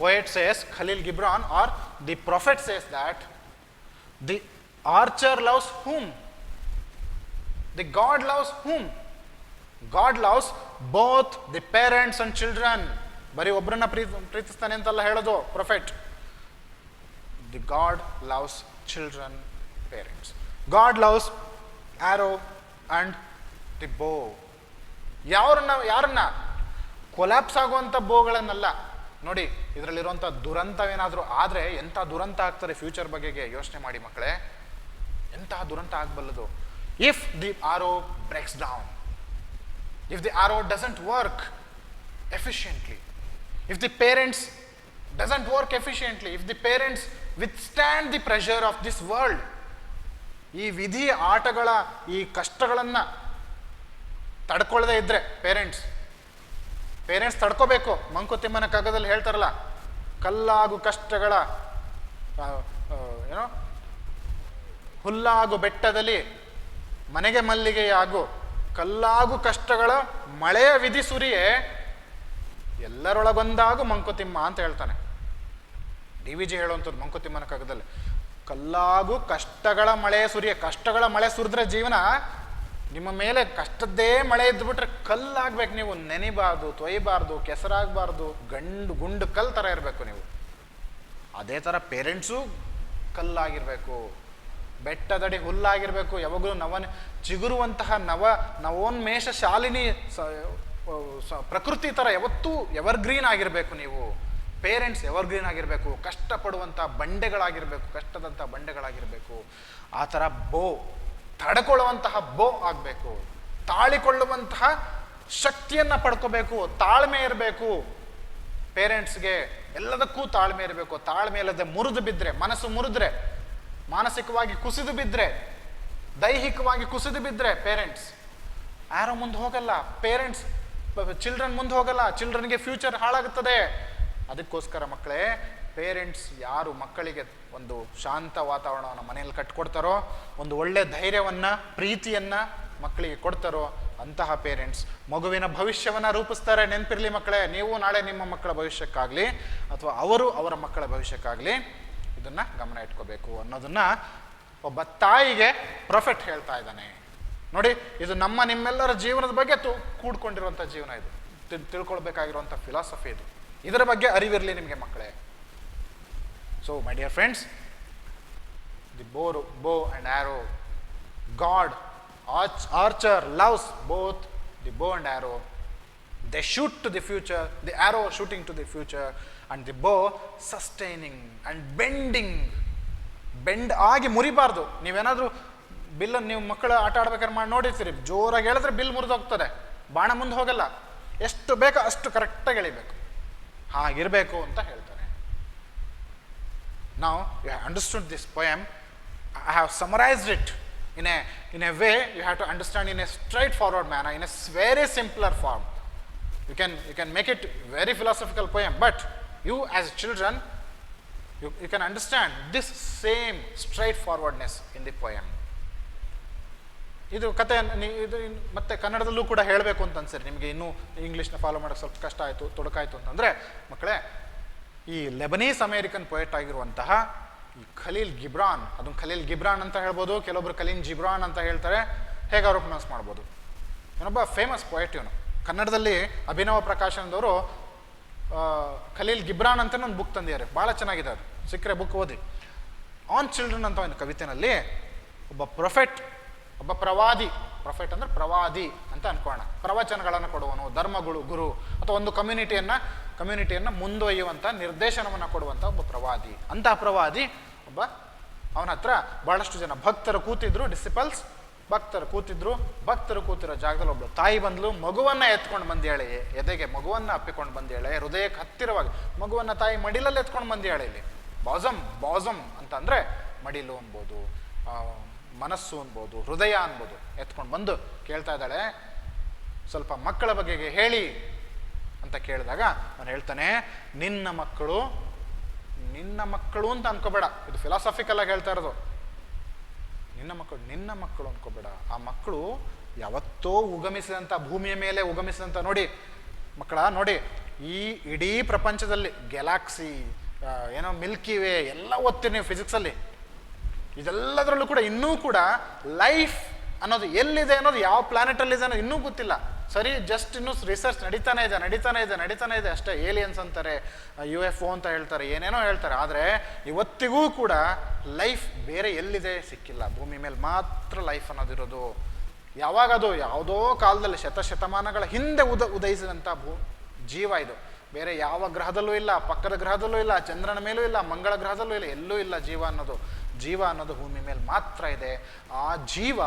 poet says, Khalil Gibran or the prophet says that the archer loves whom? The god loves whom? God loves both the parents and children. ಬರೀ ಒಬ್ಬರನ್ನ ಪ್ರೀತಿಸ್ತಾನೆ ಅಂತೆಲ್ಲ ಹೇಳೋದು prophet. The god loves children, parents. God loves arrow and the bow. ಯಾರನ್ನ? Collapse ಆಗುವಂಥ ಬೋಗಳನ್ನಲ್ಲ. ನೋಡಿ, ಇದರಲ್ಲಿರುವಂಥ ದುರಂತವೇನಾದರೂ ಆದರೆ ಎಂಥ ದುರಂತ ಆಗ್ತಾರೆ ಫ್ಯೂಚರ್ ಬಗೆಗೆ ಯೋಚನೆ ಮಾಡಿ ಮಕ್ಕಳೇ. ಎಂತಹ ದುರಂತ ಆಗಬಲ್ಲದು. If the arrow breaks down, if the arrow doesn't work efficiently, if the parents doesn't work efficiently, if the parents withstand the pressure of this world, ಈ ವಿಧಿ ಆಟಗಳ ಈ ಕಷ್ಟಗಳನ್ನು ತಡ್ಕೊಳ್ಳದೆ ಇದ್ರೆ ಪೇರೆಂಟ್ಸ್ ತಡ್ಕೋಬೇಕು. ಮಂಕುತಿಮ್ಮನ ಕಗ್ಗದಲ್ಲಿ ಹೇಳ್ತಾರಲ್ಲ, ಕಲ್ಲಾಗು ಕಷ್ಟಗಳ ಏನೋ ಹುಲ್ಲಾಗು ಬೆಟ್ಟದಲ್ಲಿ ಮನೆಗೆ ಮಲ್ಲಿಗೆಯಾಗು, ಕಲ್ಲಾಗು ಕಷ್ಟಗಳ ಮಳೆಯ ವಿಧಿ ಸುರಿಯೇ ಎಲ್ಲರೊಳಗೊಂದಾಗು ಮಂಕುತಿಮ್ಮ ಅಂತ ಹೇಳ್ತಾನೆ. ಡಿ ವಿ ಜಿ ಹೇಳುವಂಥದ್ದು ಮಂಕುತಿಮ್ಮನ ಕಗ್ಗದಲ್ಲಿ. ಕಲ್ಲಾಗು ಕಷ್ಟಗಳ ಮಳೆ ಸುರಿಯೇ. ಕಷ್ಟಗಳ ಮಳೆ ಸುರಿದ್ರೆ ಜೀವನ ನಿಮ್ಮ ಮೇಲೆ ಕಷ್ಟದ್ದೇ ಮಳೆ ಇದ್ದುಬಿಟ್ರೆ ಕಲ್ಲಾಗ್ಬೇಕು. ನೀವು ನೆನಿಬಾರ್ದು, ತೊಯ್ಬಾರ್ದು, ಕೆಸರಾಗಬಾರ್ದು, ಗುಂಡು ಕಲ್ಲು ಥರ ಇರಬೇಕು ನೀವು. ಅದೇ ಥರ ಪೇರೆಂಟ್ಸು ಕಲ್ಲಾಗಿರಬೇಕು, ಬೆಟ್ಟದಡಿ ಹುಲ್ಲಾಗಿರಬೇಕು. ಯಾವಾಗಲೂ ಚಿಗುರುವಂತಹ ನವೋನ್ಮೇಷ ಶಾಲಿನಿ ಪ್ರಕೃತಿ ಥರ ಯಾವತ್ತೂ ಎವರ್ಗ್ರೀನ್ ಆಗಿರಬೇಕು ನೀವು. ಪೇರೆಂಟ್ಸ್ ಎವರ್ಗ್ರೀನ್ ಆಗಿರಬೇಕು, ಕಷ್ಟಪಡುವಂಥ ಬಂಡೆಗಳಾಗಿರಬೇಕು, ಕಷ್ಟದಂಥ ಬಂಡೆಗಳಾಗಿರಬೇಕು. ಆ ಥರ ತಡ್ಕೊಳ್ಳುವಂತಹ ಆಗಬೇಕು. ತಾಳಿಕೊಳ್ಳುವಂತಹ ಶಕ್ತಿಯನ್ನು ಪಡ್ಕೋಬೇಕು, ತಾಳ್ಮೆ ಇರಬೇಕು. ಪೇರೆಂಟ್ಸ್ಗೆ ಎಲ್ಲದಕ್ಕೂ ತಾಳ್ಮೆ ಇರಬೇಕು. ತಾಳ್ಮೆ ಇಲ್ಲದೆ ಮುರಿದು ಬಿದ್ದರೆ, ಮನಸ್ಸು ಮುರಿದ್ರೆ, ಮಾನಸಿಕವಾಗಿ ಕುಸಿದು ಬಿದ್ದರೆ, ದೈಹಿಕವಾಗಿ ಕುಸಿದು ಬಿದ್ದರೆ ಪೇರೆಂಟ್ಸ್ ಯಾರೋ ಮುಂದೆ ಹೋಗಲ್ಲ. ಚಿಲ್ಡ್ರನ್ ಮುಂದೆ ಹೋಗಲ್ಲ. ಚಿಲ್ಡ್ರನ್ಗೆ ಫ್ಯೂಚರ್ ಹಾಳಾಗುತ್ತದೆ. ಅದಕ್ಕೋಸ್ಕರ ಮಕ್ಕಳೇ, ಪೇರೆಂಟ್ಸ್ ಯಾರು ಮಕ್ಕಳಿಗೆ ಒಂದು ಶಾಂತ ವಾತಾವರಣವನ್ನು ಮನೆಯಲ್ಲಿ ಕಟ್ಕೊಡ್ತಾರೋ, ಒಂದು ಒಳ್ಳೆ ಧೈರ್ಯವನ್ನು, ಪ್ರೀತಿಯನ್ನು ಮಕ್ಕಳಿಗೆ ಕೊಡ್ತಾರೋ ಅಂತಹ ಪೇರೆಂಟ್ಸ್ ಮಗುವಿನ ಭವಿಷ್ಯವನ್ನು ರೂಪಿಸ್ತಾರೆ. ನೆನಪಿರಲಿ ಮಕ್ಕಳೇ, ನೀವು ನಾಳೆ ನಿಮ್ಮ ಮಕ್ಕಳ ಭವಿಷ್ಯಕ್ಕಾಗಲಿ ಅಥವಾ ಅವರು ಅವರ ಮಕ್ಕಳ ಭವಿಷ್ಯಕ್ಕಾಗಲಿ ಇದನ್ನು ಗಮನ ಇಟ್ಕೋಬೇಕು ಅನ್ನೋದನ್ನು ಒಬ್ಬ ತಾಯಿಗೆ ಪ್ರೊಫೆಟ್ ಹೇಳ್ತಾ ಇದ್ದಾನೆ. ನೋಡಿ, ಇದು ನಿಮ್ಮೆಲ್ಲರ ಜೀವನದ ಬಗ್ಗೆ ಕೂಡ್ಕೊಂಡಿರುವಂಥ ಜೀವನ. ಇದು ತಿಳ್ಕೊಳ್ಬೇಕಾಗಿರುವಂಥ ಫಿಲಾಸಫಿ ಇದು. ಇದರ ಬಗ್ಗೆ ಅರಿವಿರಲಿ ನಿಮಗೆ ಮಕ್ಕಳೇ. So my dear friends, the bow and arrow, God, archer loves both the bow and arrow. They shoot to the future, the arrow shooting to the future, and the bow sustaining and bending. Bend ಆಗಿ ಮುರಿಬಾರ್ದು. ನೀವೇನಾದರೂ ಬಿಲ್ಲನ್ನು ನೀವು ಮಕ್ಕಳು ಆಟ ಆಡ್ಬೇಕಾದ್ರೆ ಮಾಡಿ ನೋಡಿರ್ತೀರಿ, ಜೋರಾಗಿ ಹೇಳಿದ್ರೆ bill ಮುರಿದೋಗ್ತದೆ, ಬಾಣ ಮುಂದೆ ಹೋಗಲ್ಲ. ಎಷ್ಟು ಬೇಕೋ ಅಷ್ಟು ಕರೆಕ್ಟಾಗಿ ಎಳಿಬೇಕು, ಹಾಗಿರಬೇಕು ಅಂತ ಹೇಳ್ತಾರೆ. Now you have understood this poem. I have summarized it in a way you have to understand in a straightforward manner, in a very simpler form. You can make it very philosophical poem, but you as children, you can understand this same straightforwardness in the poem. ಇದು ಕತೆ ಇದು ಮತ್ತೆ ಕನ್ನಡದಲ್ಲೂ ಕೂಡ ಹೇಳಬೇಕು ಅಂತ ಅನ್ಸರಿ ನಿಮಗೆ. ಇನ್ನೂ ಇಂಗ್ಲೀಷ್ನ ಫಾಲೋ ಮಾಡೋಕ್ಕೆ ಸ್ವಲ್ಪ ಕಷ್ಟ ಆಯಿತು, ತೊಡಕಾಯಿತು ಅಂತಂದರೆ ಮಕ್ಕಳೇ, ಈ ಲೆಬನೀಸ್ ಅಮೇರಿಕನ್ ಪೊಯೆಟ್ ಆಗಿರುವಂತಹ ಈ ಖಲೀಲ್ ಗಿಬ್ರಾನ್, ಅದನ್ನು ಖಲೀಲ್ ಗಿಬ್ರಾನ್ ಅಂತ ಹೇಳ್ಬೋದು, ಕೆಲವೊಬ್ರು ಖಲೀಲ್ ಜಿಬ್ರಾನ್ ಅಂತ ಹೇಳ್ತಾರೆ, ಹೇಗಾದ್ರು ಪ್ರೊನೌನ್ಸ್ ಮಾಡ್ಬೋದು. ಇವನೊಬ್ಬ ಫೇಮಸ್ ಪೊಯೆಟ್ ಇವನು. ಕನ್ನಡದಲ್ಲಿ ಅಭಿನವ ಪ್ರಕಾಶನದವರು ಖಲೀಲ್ ಗಿಬ್ರಾನ್ ಅಂತಲೇ ಒಂದು ಬುಕ್ ತಂದಿದ್ದಾರೆ, ಭಾಳ ಚೆನ್ನಾಗಿದೆ, ಅದು ಸಿಕ್ಕರೆ ಬುಕ್ ಓದಿ. ಆನ್ ಚಿಲ್ಡ್ರನ್ ಅಂತ ಒಂದು ಕವಿತೆನಲ್ಲಿ ಒಬ್ಬ ಒಬ್ಬ ಪ್ರವಾದಿ, ಪ್ರೊಫೆಟ್ ಅಂದರೆ ಪ್ರವಾದಿ ಅಂತ ಅನ್ಕೋಣ, ಪ್ರವಚನಗಳನ್ನು ಕೊಡುವನು, ಗುರು ಅಥವಾ ಒಂದು ಕಮ್ಯುನಿಟಿಯನ್ನು ಮುಂದೊಯ್ಯುವಂಥ ನಿರ್ದೇಶನವನ್ನು ಕೊಡುವಂಥ ಒಬ್ಬ ಪ್ರವಾದಿ. ಅಂತಹ ಪ್ರವಾದಿ ಒಬ್ಬ, ಅವನ ಹತ್ರ ಭಾಳಷ್ಟು ಜನ ಭಕ್ತರು ಕೂತಿದ್ರು, ಡಿಸಿಪಲ್ಸ್ ಭಕ್ತರು ಕೂತಿರೋ ಜಾಗದಲ್ಲಿ ಒಬ್ಬಳು ತಾಯಿ ಬಂದ್ಲು, ಮಗುವನ್ನು ಎತ್ಕೊಂಡು ಬಂದೇಳೆ, ಎದೆಗೆ ಮಗುವನ್ನು ಅಪ್ಪಿಕೊಂಡು ಬಂದೇಳೆ, ಹೃದಯಕ್ಕೆ ಹತ್ತಿರವಾಗಿ ಮಗುವನ್ನು ತಾಯಿ ಮಡಿಲಲ್ಲಿ ಎತ್ಕೊಂಡು ಬಂದೇಳೆ. ಇಲ್ಲಿ ಬಾಸಮ್ ಅಂತ ಅಂದರೆ ಮಡಿಲು ಅನ್ಬೋದು, ಮನಸ್ಸು ಅನ್ಬೋದು, ಹೃದಯ ಅನ್ಬೋದು. ಎತ್ಕೊಂಡು ಬಂದು ಕೇಳ್ತಾ ಇದ್ದಾಳೆ, ಸ್ವಲ್ಪ ಮಕ್ಕಳ ಬಗೆಗೆ ಹೇಳಿ ಅಂತ ಕೇಳಿದಾಗ ಅವನು ಹೇಳ್ತಾನೆ, ನಿನ್ನ ಮಕ್ಕಳು ಅಂತ ಅನ್ಕೋಬೇಡ, ಇದು ಫಿಲಾಸಫಿಕಲ್ ಆಗಿ ಹೇಳ್ತಾ ಇರೋದು. ನಿನ್ನ ಮಕ್ಕಳು ಅನ್ಕೋಬೇಡ, ಆ ಮಕ್ಕಳು ಯಾವತ್ತೋ ಉಗಮಿಸಿದಂಥ, ಭೂಮಿಯ ಮೇಲೆ ಉಗಮಿಸಿದಂಥ, ನೋಡಿ ಮಕ್ಕಳ, ನೋಡಿ ಈ ಇಡೀ ಪ್ರಪಂಚದಲ್ಲಿ ಗ್ಯಾಲಾಕ್ಸಿ, ಏನೋ ಮಿಲ್ಕಿ ವೇ ಎಲ್ಲ ಓದ್ತೀರಿ ನೀವು ಫಿಸಿಕ್ಸಲ್ಲಿ, ಇದೆಲ್ಲದರಲ್ಲೂ ಕೂಡ ಇನ್ನೂ ಕೂಡ ಲೈಫ್ ಅನ್ನೋದು ಎಲ್ಲಿದೆ ಅನ್ನೋದು, ಯಾವ ಪ್ಲಾನೆಟಲ್ಲಿದೆ ಅನ್ನೋದು ಇನ್ನೂ ಗೊತ್ತಿಲ್ಲ. ಸರಿ, ಜಸ್ಟ್ ಇನ್ನೂ ರಿಸರ್ಚ್ ನಡೀತಾನೆ ಇದೆ ಅಷ್ಟೇ. ಏಲಿಯನ್ಸ್ ಅಂತಾರೆ, UFO ಅಂತ ಹೇಳ್ತಾರೆ, ಏನೇನೋ ಹೇಳ್ತಾರೆ, ಆದರೆ ಇವತ್ತಿಗೂ ಕೂಡ ಲೈಫ್ ಬೇರೆ ಎಲ್ಲಿದೆ ಸಿಕ್ಕಿಲ್ಲ. ಭೂಮಿ ಮೇಲೆ ಮಾತ್ರ ಲೈಫ್ ಅನ್ನೋದಿರೋದು. ಯಾವಾಗದು ಯಾವುದೋ ಕಾಲದಲ್ಲಿ ಶತಮಾನಗಳ ಹಿಂದೆ ಉದಯಿಸಿದಂಥ ಜೀವ ಇದು. ಬೇರೆ ಯಾವ ಗ್ರಹದಲ್ಲೂ ಇಲ್ಲ, ಪಕ್ಕದ ಗ್ರಹದಲ್ಲೂ ಇಲ್ಲ, ಚಂದ್ರನ ಮೇಲೂ ಇಲ್ಲ, ಮಂಗಳ ಗ್ರಹದಲ್ಲೂ ಇಲ್ಲ, ಎಲ್ಲೂ ಇಲ್ಲ ಜೀವ ಅನ್ನೋದು ಭೂಮಿ ಮೇಲೆ ಮಾತ್ರ ಇದೆ. ಆ ಜೀವ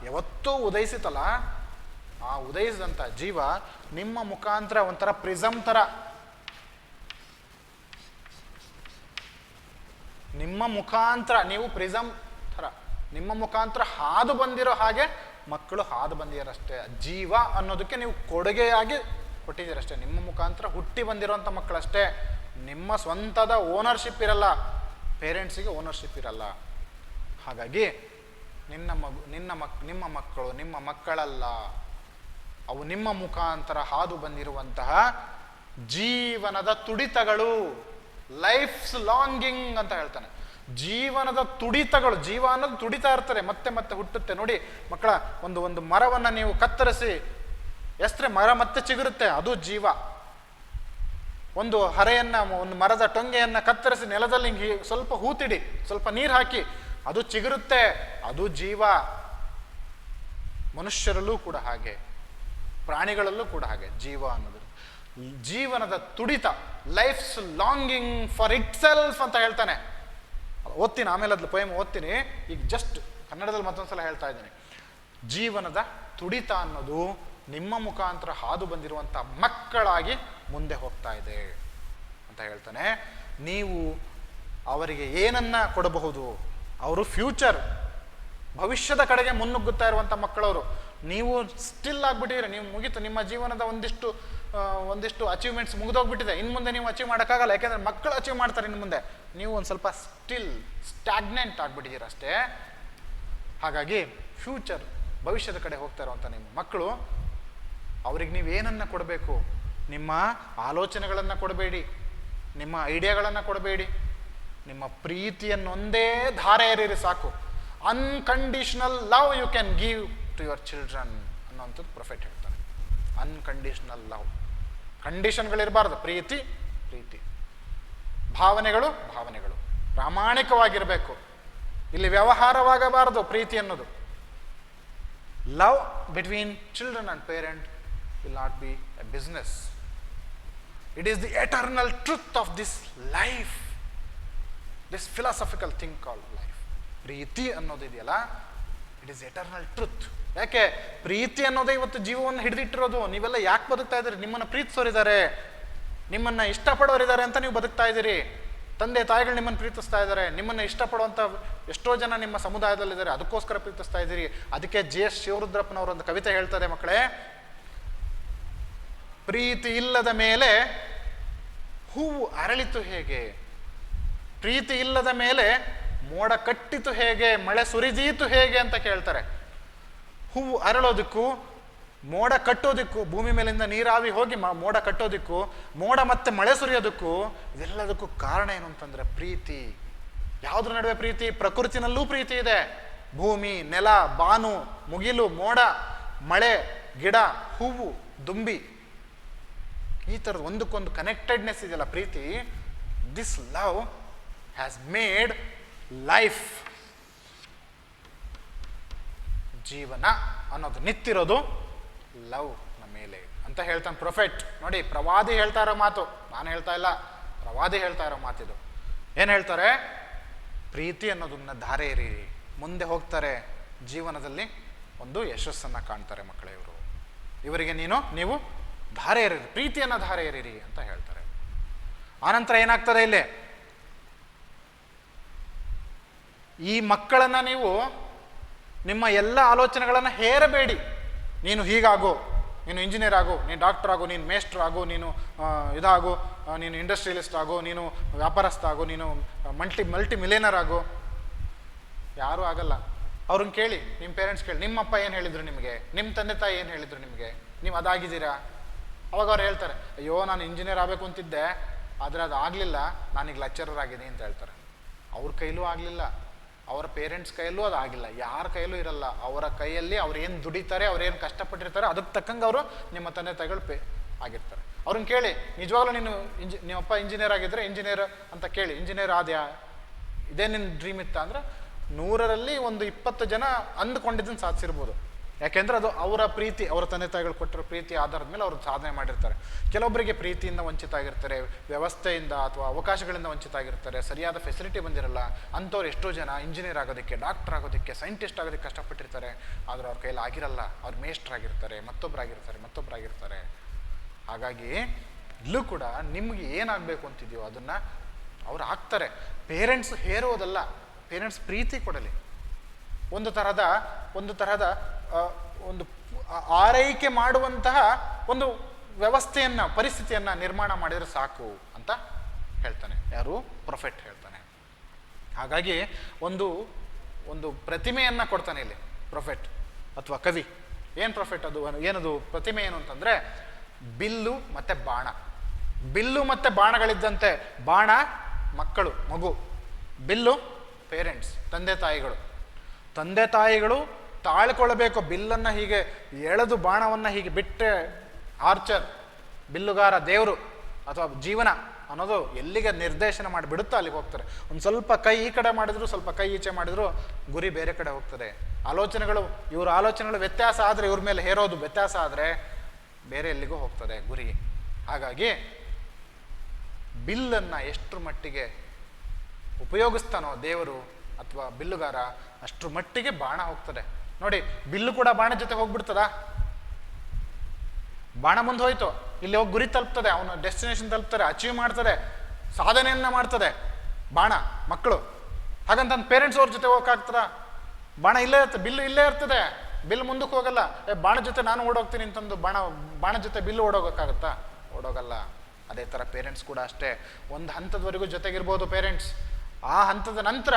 ಯಾವತ್ತೂ ಉದಯಿಸಿತಲ್ಲ, ಆ ಉದಯಿಸಿದಂಥ ಜೀವ ನಿಮ್ಮ ಮುಖಾಂತರ ಒಂಥರ ಪ್ರಿಸಮ್ ಥರ, ನಿಮ್ಮ ಮುಖಾಂತರ ನೀವು ಪ್ರಿಸಮ್ ಥರ, ನಿಮ್ಮ ಮುಖಾಂತರ ಹಾದು ಬಂದಿರೋ ಹಾಗೆ ಮಕ್ಕಳು ಹಾದು ಬಂದಿರಷ್ಟೇ. ಜೀವ ಅನ್ನೋದಕ್ಕೆ ನೀವು ಕೊಡುಗೆಯಾಗಿ ಕೊಟ್ಟಿದ್ದೀರಷ್ಟೇ. ನಿಮ್ಮ ಮುಖಾಂತರ ಹುಟ್ಟಿ ಬಂದಿರೋಂಥ ಮಕ್ಕಳಷ್ಟೇ. ನಿಮ್ಮ ಸ್ವಂತದ ಓನರ್ಶಿಪ್ ಇರಲ್ಲ, ಪೇರೆಂಟ್ಸಿಗೆ ಓನರ್ಶಿಪ್ ಇರಲ್ಲ. ಹಾಗಾಗಿ ನಿಮ್ಮ ಮಕ್ಕಳು ನಿಮ್ಮ ಮಕ್ಕಳಲ್ಲ, ಅವು ನಿಮ್ಮ ಮುಖಾಂತರ ಹಾದು ಬಂದಿರುವಂತಹ ಜೀವನದ ತುಡಿತಗಳು, ಲೈಫ್ಸ್ ಲಾಂಗಿಂಗ್ ಅಂತ ಹೇಳ್ತಾನೆ. ಜೀವನದ ತುಡಿತಗಳು, ಜೀವ ಅನ್ನೋದು ತುಡಿತಾ ಇರ್ತಾರೆ, ಮತ್ತೆ ಹುಟ್ಟುತ್ತೆ. ನೋಡಿ ಮಕ್ಕಳ, ಒಂದು ಮರವನ್ನು ನೀವು ಕತ್ತರಿಸಿ ಎಸ್ತ್ರೆ ಮರ ಮತ್ತೆ ಚಿಗುರುತ್ತೆ, ಅದು ಜೀವ. ಒಂದು ಮರದ ಟೊಂಗೆಯನ್ನು ಕತ್ತರಿಸಿ ನೆಲದಲ್ಲಿ ಸ್ವಲ್ಪ ಹೂತಿಡಿ, ಸ್ವಲ್ಪ ನೀರು ಹಾಕಿ, ಅದು ಚಿಗುರುತ್ತೆ, ಅದು ಜೀವ. ಮನುಷ್ಯರಲ್ಲೂ ಕೂಡ ಹಾಗೆ, ಪ್ರಾಣಿಗಳಲ್ಲೂ ಕೂಡ ಹಾಗೆ ಜೀವ ಅನ್ನೋದು ಜೀವನದ ತುಡಿತ, life's longing for itself ಅಂತ ಹೇಳ್ತಾನೆ. ಓದ್ತೀನಿ, ಆಮೇಲೆ ಅದ್ರ ಪೊಯಮ್ ಓದ್ತೀನಿ. ಈಗ ಜಸ್ಟ್ ಕನ್ನಡದಲ್ಲಿ ಮತ್ತೊಂದ್ಸಲ ಹೇಳ್ತಾ ಇದ್ದೀನಿ. ಜೀವನದ ತುಡಿತ ಅನ್ನೋದು ನಿಮ್ಮ ಮುಖಾಂತರ ಹಾದು ಬಂದಿರುವಂಥ ಮಕ್ಕಳಾಗಿ ಮುಂದೆ ಹೋಗ್ತಾ ಇದೆ ಅಂತ ಹೇಳ್ತಾನೆ. ನೀವು ಅವರಿಗೆ ಏನನ್ನ ಕೊಡಬಹುದು? ಅವರು ಫ್ಯೂಚರ್, ಭವಿಷ್ಯದ ಕಡೆಗೆ ಮುನ್ನುಗ್ಗುತ್ತಾ ಇರುವಂಥ ಮಕ್ಕಳವರು. ನೀವು ಸ್ಟಿಲ್ ಆಗ್ಬಿಟ್ಟಿದ್ರೆ, ನೀವು ಮುಗೀತು, ನಿಮ್ಮ ಜೀವನದ ಒಂದಿಷ್ಟು ಅಚೀವ್ಮೆಂಟ್ಸ್ ಮುಗಿದೋಗ್ಬಿಟ್ಟಿದೆ. ಇನ್ನು ಮುಂದೆ ನೀವು ಅಚೀವ್ ಮಾಡೋಕ್ಕಾಗಲ್ಲ, ಯಾಕೆಂದರೆ ಮಕ್ಕಳು ಅಚೀವ್ ಮಾಡ್ತಾರೆ ಇನ್ನು ಮುಂದೆ. ನೀವು ಒಂದು ಸ್ವಲ್ಪ ಸ್ಟ್ಯಾಗ್ನೆಂಟ್ ಆಗ್ಬಿಟ್ಟಿದ್ದೀರ ಅಷ್ಟೇ. ಹಾಗಾಗಿ ಫ್ಯೂಚರ್, ಭವಿಷ್ಯದ ಕಡೆ ಹೋಗ್ತಾ ಇರುವಂಥ ನಿಮ್ಮ ಮಕ್ಕಳು, ಅವ್ರಿಗೆ ನೀವು ಏನನ್ನು ಕೊಡಬೇಕು? ನಿಮ್ಮ ಆಲೋಚನೆಗಳನ್ನು ಕೊಡಬೇಡಿ, ನಿಮ್ಮ ಐಡಿಯಾಗಳನ್ನು ಕೊಡಬೇಡಿ, ನಿಮ್ಮ ಪ್ರೀತಿಯನ್ನೊಂದೇ ಧಾರೆ ಎರೀರಿ ಸಾಕು. Unconditional love you can give to your children ಅನ್ನೋಂಥದ್ದು ಪ್ರೊಫೆಟ್ ಹೇಳ್ತಾನೆ. ಅನ್ಕಂಡೀಷನಲ್ ಲವ್, ಕಂಡೀಷನ್ಗಳಿರಬಾರ್ದು. ಪ್ರೀತಿ, ಭಾವನೆಗಳು, ಪ್ರಾಮಾಣಿಕವಾಗಿರಬೇಕು. ಇಲ್ಲಿ ವ್ಯವಹಾರವಾಗಬಾರದು ಪ್ರೀತಿ ಅನ್ನೋದು. Love between children and parent will not be a business. It is the eternal truth of this life, this philosophical thing called life. ಪ್ರೀತಿ ಅನ್ನೋದಿದೆಯಲ್ಲ, ಇಟ್ ಈಸ್ ಎಟರ್ನಲ್ ಟ್ರುತ್. ಯಾಕೆ ಪ್ರೀತಿ ಅನ್ನೋದೇ ಇವತ್ತು ಜೀವವನ್ನು ಹಿಡಿದಿಟ್ಟಿರೋದು. ನೀವೆಲ್ಲ ಯಾಕೆ ಬದುಕ್ತಾ ಇದ್ದೀರಿ? ನಿಮ್ಮನ್ನು ಪ್ರೀತಿಸೋರಿದ್ದಾರೆ, ನಿಮ್ಮನ್ನು ಇಷ್ಟಪಡೋರಿದ್ದಾರೆ ಅಂತ ನೀವು ಬದುಕ್ತಾ ಇದ್ದೀರಿ. ತಂದೆ ತಾಯಿಗಳು ನಿಮ್ಮನ್ನು ಪ್ರೀತಿಸ್ತಾ ಇದ್ದಾರೆ, ನಿಮ್ಮನ್ನು ಇಷ್ಟಪಡುವಂಥ ಎಷ್ಟೋ ಜನ ನಿಮ್ಮ ಸಮುದಾಯದಲ್ಲಿದ್ದಾರೆ, ಅದಕ್ಕೋಸ್ಕರ ಪ್ರೀತಿಸ್ತಾ ಇದ್ದೀರಿ. ಅದಕ್ಕೆ JS ಶಿವರುದ್ರಪ್ಪನವರು ಒಂದು ಕವಿತೆ ಹೇಳ್ತಾರೆ, ಮಕ್ಕಳೇ, ಪ್ರೀತಿ ಇಲ್ಲದ ಮೇಲೆ ಹೂವು ಅರಳಿತು ಹೇಗೆ, ಪ್ರೀತಿ ಇಲ್ಲದ ಮೇಲೆ ಮೋಡ ಕಟ್ಟಿತು ಹೇಗೆ, ಮಳೆ ಸುರಿದೀತು ಹೇಗೆ ಅಂತ ಕೇಳ್ತಾರೆ. ಹೂವು ಅರಳೋದಕ್ಕೂ ಮೋಡ ಕಟ್ಟೋದಕ್ಕೂ, ಭೂಮಿ ಮೇಲಿಂದ ನೀರಾವಿ ಹೋಗಿ ಮೋಡ ಕಟ್ಟೋದಕ್ಕೂ, ಮೋಡ ಮತ್ತೆ ಮಳೆ ಸುರಿಯೋದಕ್ಕೂ, ಇದೆಲ್ಲದಕ್ಕೂ ಕಾರಣ ಏನು ಅಂತಂದ್ರೆ ಪ್ರೀತಿ. ಯಾವುದ್ರ ನಡುವೆ ಪ್ರೀತಿ? ಪ್ರಕೃತಿನಲ್ಲೂ ಪ್ರೀತಿ ಇದೆ. ಭೂಮಿ, ನೆಲ, ಬಾನು, ಮುಗಿಲು, ಮೋಡ, ಮಳೆ, ಗಿಡ, ಹೂವು, ದುಂಬಿ, ಈ ಥರದ ಒಂದಕ್ಕೊಂದು ಕನೆಕ್ಟೆಡ್ನೆಸ್ ಇದೆಯಲ್ಲ ಪ್ರೀತಿ. This love has made life. ಜೀವನ ಅನ್ನೋದು ನಿಂತಿರೋದು ಲವ್ ನ ಮೇಲೆ ಅಂತ ಹೇಳ್ತಾನೆ ಪ್ರೊಫೆಟ್. ನೋಡಿ, ಪ್ರವಾದಿ ಹೇಳ್ತಾ ಇರೋ ಮಾತು, ನಾನು ಹೇಳ್ತಾ ಇಲ್ಲ, ಪ್ರವಾದಿ ಹೇಳ್ತಾ ಇರೋ ಮಾತಿದು. ಏನು ಹೇಳ್ತಾರೆ? ಪ್ರೀತಿ ಅನ್ನೋದನ್ನ ಧಾರೆ ಎರೀರಿ, ಮುಂದೆ ಹೋಗ್ತಾರೆ, ಜೀವನದಲ್ಲಿ ಒಂದು ಯಶಸ್ಸನ್ನು ಕಾಣ್ತಾರೆ ಮಕ್ಕಳೇ ಇವರು. ಇವರಿಗೆ ನೀವು ಧಾರೆ ಎರೀರಿ, ಪ್ರೀತಿಯನ್ನು ಧಾರೆ ಎರೀರಿ ಅಂತ ಹೇಳ್ತಾರೆ. ಆನಂತರ ಏನಾಗ್ತದೆ ಇಲ್ಲಿ? ಈ ಮಕ್ಕಳನ್ನ ನೀವು ನಿಮ್ಮ ಎಲ್ಲ ಆಲೋಚನೆಗಳನ್ನು ಹೇರಬೇಡಿ. ನೀನು ಹೀಗಾಗು, ನೀನು ಇಂಜಿನಿಯರ್ ಆಗು, ನೀನು ಡಾಕ್ಟರ್ ಆಗು, ನೀನು ಮೇಸ್ಟ್ರ್ ಆಗು, ನೀನು ಇದಾಗು, ನೀನು ಇಂಡಸ್ಟ್ರಿಯಲಿಸ್ಟ್ ಆಗು, ನೀನು ವ್ಯಾಪಾರಸ್ಥ ಆಗು, ನೀನು ಮಲ್ಟಿ ಮಿಲಿಯನರ್ ಆಗು. ಯಾರೂ ಆಗಲ್ಲ. ಅವ್ರನ್ನ ಕೇಳಿ, ನಿಮ್ಮ ಪೇರೆಂಟ್ಸ್ ಕೇಳಿ, ನಿಮ್ಮಪ್ಪ ಏನು ಹೇಳಿದ್ರು ನಿಮಗೆ, ನಿಮ್ಮ ತಂದೆ ತಾಯಿ ಏನು ಹೇಳಿದ್ರು ನಿಮಗೆ, ನೀವು ಅದಾಗಿದ್ದೀರಾ? ಅವಾಗ ಅವ್ರು ಹೇಳ್ತಾರೆ, ಅಯ್ಯೋ ನಾನು ಇಂಜಿನಿಯರ್ ಆಗಬೇಕು ಅಂತಿದ್ದೆ, ಆದರೆ ಅದು ಆಗಲಿಲ್ಲ, ನಾನೀಗ ಲೆಕ್ಚರರ್ ಆಗಿದ್ದೀನಿ ಅಂತ ಹೇಳ್ತಾರೆ. ಅವ್ರ ಕೈಲೂ ಆಗಲಿಲ್ಲ, ಅವರ ಪೇರೆಂಟ್ಸ್ ಕೈಯಲ್ಲೂ ಅದು ಆಗಿಲ್ಲ, ಯಾರ ಕೈಯಲ್ಲೂ ಇರಲ್ಲ. ಅವರ ಕೈಯಲ್ಲಿ ಅವ್ರು ಏನು ದುಡಿತಾರೆ, ಅವ್ರು ಏನು ಕಷ್ಟಪಟ್ಟಿರ್ತಾರೆ, ಅದಕ್ಕೆ ತಕ್ಕಂಗೆ ಅವರು ನಿಮ್ಮ ತಂದೆ ತಾಯಿಗಳು ಆಗಿರ್ತಾರೆ. ಅವ್ರನ್ನ ಕೇಳಿ, ನಿಜವಾಗ್ಲೂ ನಿಮ್ಮಪ್ಪ ಇಂಜಿನಿಯರ್ ಆಗಿದ್ರೆ ಇಂಜಿನಿಯರ್ ಅಂತ ಕೇಳಿ, ಇಂಜಿನಿಯರ್ ಆದ್ಯಾ, ಇದೇ ನಿನ್ನ ಡ್ರೀಮ್ ಇತ್ತ ಅಂದ್ರೆ 100ರಲ್ಲಿ ಒಂದು 20 ಜನ ಅಂದ್ಕೊಂಡಿದ್ದನ್ನು ಸಾಧಿಸಿರ್ಬೋದು. ಯಾಕೆಂದ್ರೆ ಅದು ಅವರ ಪ್ರೀತಿ, ಅವರ ತಂದೆ ತಾಯಿಗಳು ಕೊಟ್ಟಿರೋ ಪ್ರೀತಿ ಆಧಾರದ ಮೇಲೆ ಅವರು ಸಾಧನೆ ಮಾಡಿರ್ತಾರೆ. ಕೆಲವೊಬ್ಬರಿಗೆ ಪ್ರೀತಿಯಿಂದ ವಂಚಿತ ಆಗಿರ್ತಾರೆ, ವ್ಯವಸ್ಥೆಯಿಂದ ಅಥವಾ ಅವಕಾಶಗಳಿಂದ ವಂಚಿತ ಆಗಿರ್ತಾರೆ, ಸರಿಯಾದ ಫೆಸಿಲಿಟಿ ಬಂದಿರಲ್ಲ. ಅಂಥವ್ರು ಎಷ್ಟೋ ಜನ ಇಂಜಿನಿಯರ್ ಆಗೋದಕ್ಕೆ, ಡಾಕ್ಟರ್ ಆಗೋದಕ್ಕೆ, ಸೈಂಟಿಸ್ಟ್ ಆಗೋದಕ್ಕೆ ಕಷ್ಟಪಟ್ಟಿರ್ತಾರೆ. ಆದರೆ ಅವ್ರ ಕೈಯಲ್ಲಿ ಆಗಿರಲ್ಲ. ಅವ್ರು ಮೇಸ್ಟ್ರ್ ಆಗಿರ್ತಾರೆ, ಮತ್ತೊಬ್ಬರಾಗಿರ್ತಾರೆ. ಹಾಗಾಗಿ ಇಲ್ಲೂ ಕೂಡ ನಿಮ್ಗೆ ಏನಾಗಬೇಕು ಅಂತಿದೆಯೋ ಅದನ್ನು ಅವ್ರು ಆಗ್ತಾರೆ. ಪೇರೆಂಟ್ಸ್ ಹೇರೋದಲ್ಲ, ಪೇರೆಂಟ್ಸ್ ಪ್ರೀತಿ ಕೊಡಲಿ. ಒಂದು ತರಹದ ಒಂದು ಆರೈಕೆ ಮಾಡುವಂತಹ ಒಂದು ವ್ಯವಸ್ಥೆಯನ್ನು, ಪರಿಸ್ಥಿತಿಯನ್ನು ನಿರ್ಮಾಣ ಮಾಡಿದರೆ ಸಾಕು ಅಂತ ಹೇಳ್ತಾನೆ. ಯಾರು? ಪ್ರೊಫೆಟ್ ಹೇಳ್ತಾನೆ. ಹಾಗಾಗಿ ಒಂದು ಪ್ರತಿಮೆಯನ್ನು ಕೊಡ್ತಾನೆ ಇಲ್ಲಿ ಪ್ರೊಫೆಟ್ ಅಥವಾ ಕವಿ. ಏನು ಪ್ರೊಫೆಟ್ ಅದು ಏನದು ಪ್ರತಿಮೆ ಏನು ಅಂತಂದರೆ ಬಿಲ್ಲು ಮತ್ತು ಬಾಣ. ಬಿಲ್ಲು ಮತ್ತು ಬಾಣಗಳಿದ್ದಂತೆ, ಬಾಣ ಮಕ್ಕಳು, ಮಗು, ಬಿಲ್ಲು ಪೇರೆಂಟ್ಸ್, ತಂದೆ ತಾಯಿಗಳು ತಾಳ್ಕೊಳ್ಬೇಕು. ಬಿಲ್ಲನ್ನು ಹೀಗೆ ಎಳೆದು ಬಾಣವನ್ನು ಹೀಗೆ ಬಿಟ್ಟರೆ ಆರ್ಚರ್, ಬಿಲ್ಲುಗಾರ, ದೇವರು ಅಥವಾ ಜೀವನ ಅನ್ನೋದು ಎಲ್ಲಿಗೆ ನಿರ್ದೇಶನ ಮಾಡಿಬಿಡುತ್ತೋ ಅಲ್ಲಿಗೆ ಹೋಗ್ತಾರೆ. ಒಂದು ಸ್ವಲ್ಪ ಕೈ ಈ ಕಡೆ ಮಾಡಿದ್ರು, ಸ್ವಲ್ಪ ಕೈ ಈಚೆ ಮಾಡಿದ್ರು, ಗುರಿ ಬೇರೆ ಕಡೆ ಹೋಗ್ತದೆ. ಇವ್ರ ಆಲೋಚನೆಗಳು ವ್ಯತ್ಯಾಸ ಆದರೆ, ಇವ್ರ ಮೇಲೆ ಹೇರೋದು ವ್ಯತ್ಯಾಸ ಆದರೆ ಬೇರೆ ಎಲ್ಲಿಗೂ ಹೋಗ್ತದೆ ಗುರಿ. ಹಾಗಾಗಿ ಬಿಲ್ಲನ್ನು ಎಷ್ಟರ ಮಟ್ಟಿಗೆ ಉಪಯೋಗಿಸ್ತಾನೋ ದೇವರು ಅಥವಾ ಬಿಲ್ಲುಗಾರ, ಅಷ್ಟರ ಮಟ್ಟಿಗೆ ಬಾಣ ಹೋಗ್ತದೆ. ನೋಡಿ, ಬಿಲ್ಲು ಕೂಡ ಬಾಣ ಜೊತೆ ಹೋಗ್ಬಿಡ್ತದ? ಬಾಣ ಮುಂದೆ ಹೋಯ್ತು, ಇಲ್ಲಿ ಹೋಗಿ ಗುರಿ ತಲುಪ್ತದೆ, ಅವನು ಡೆಸ್ಟಿನೇಷನ್ ತಲುಪ್ತಾರೆ, ಅಚೀವ್ ಮಾಡ್ತದೆ, ಸಾಧನೆಯನ್ನ ಮಾಡ್ತದೆ ಬಾಣ, ಮಕ್ಕಳು. ಹಾಗಂತ ಪೇರೆಂಟ್ಸ್ ಅವ್ರ ಜೊತೆ ಹೋಗಕ್ಕಾಗ್ತದ? ಬಾಣ ಇಲ್ಲೇ ಇರ್ತದೆ, ಬಿಲ್ಲು ಇಲ್ಲೇ ಇರ್ತದೆ, ಬಿಲ್ಲು ಮುಂದಕ್ಕೆ ಹೋಗಲ್ಲ. ಬಾಣ ಜೊತೆ ನಾನು ಓಡೋಗ್ತೀನಿ ಅಂತಂದು ಬಾಣ ಜೊತೆ ಬಿಲ್ಲು ಓಡೋಗೋಕ್ಕಾಗತ್ತಾ? ಓಡೋಗಲ್ಲ. ಅದೇ ಥರ ಪೇರೆಂಟ್ಸ್ ಕೂಡ ಅಷ್ಟೇ. ಒಂದು ಹಂತದವರೆಗೂ ಜೊತೆಗಿರ್ಬೋದು ಪೇರೆಂಟ್ಸ್, ಆ ಹಂತದ ನಂತರ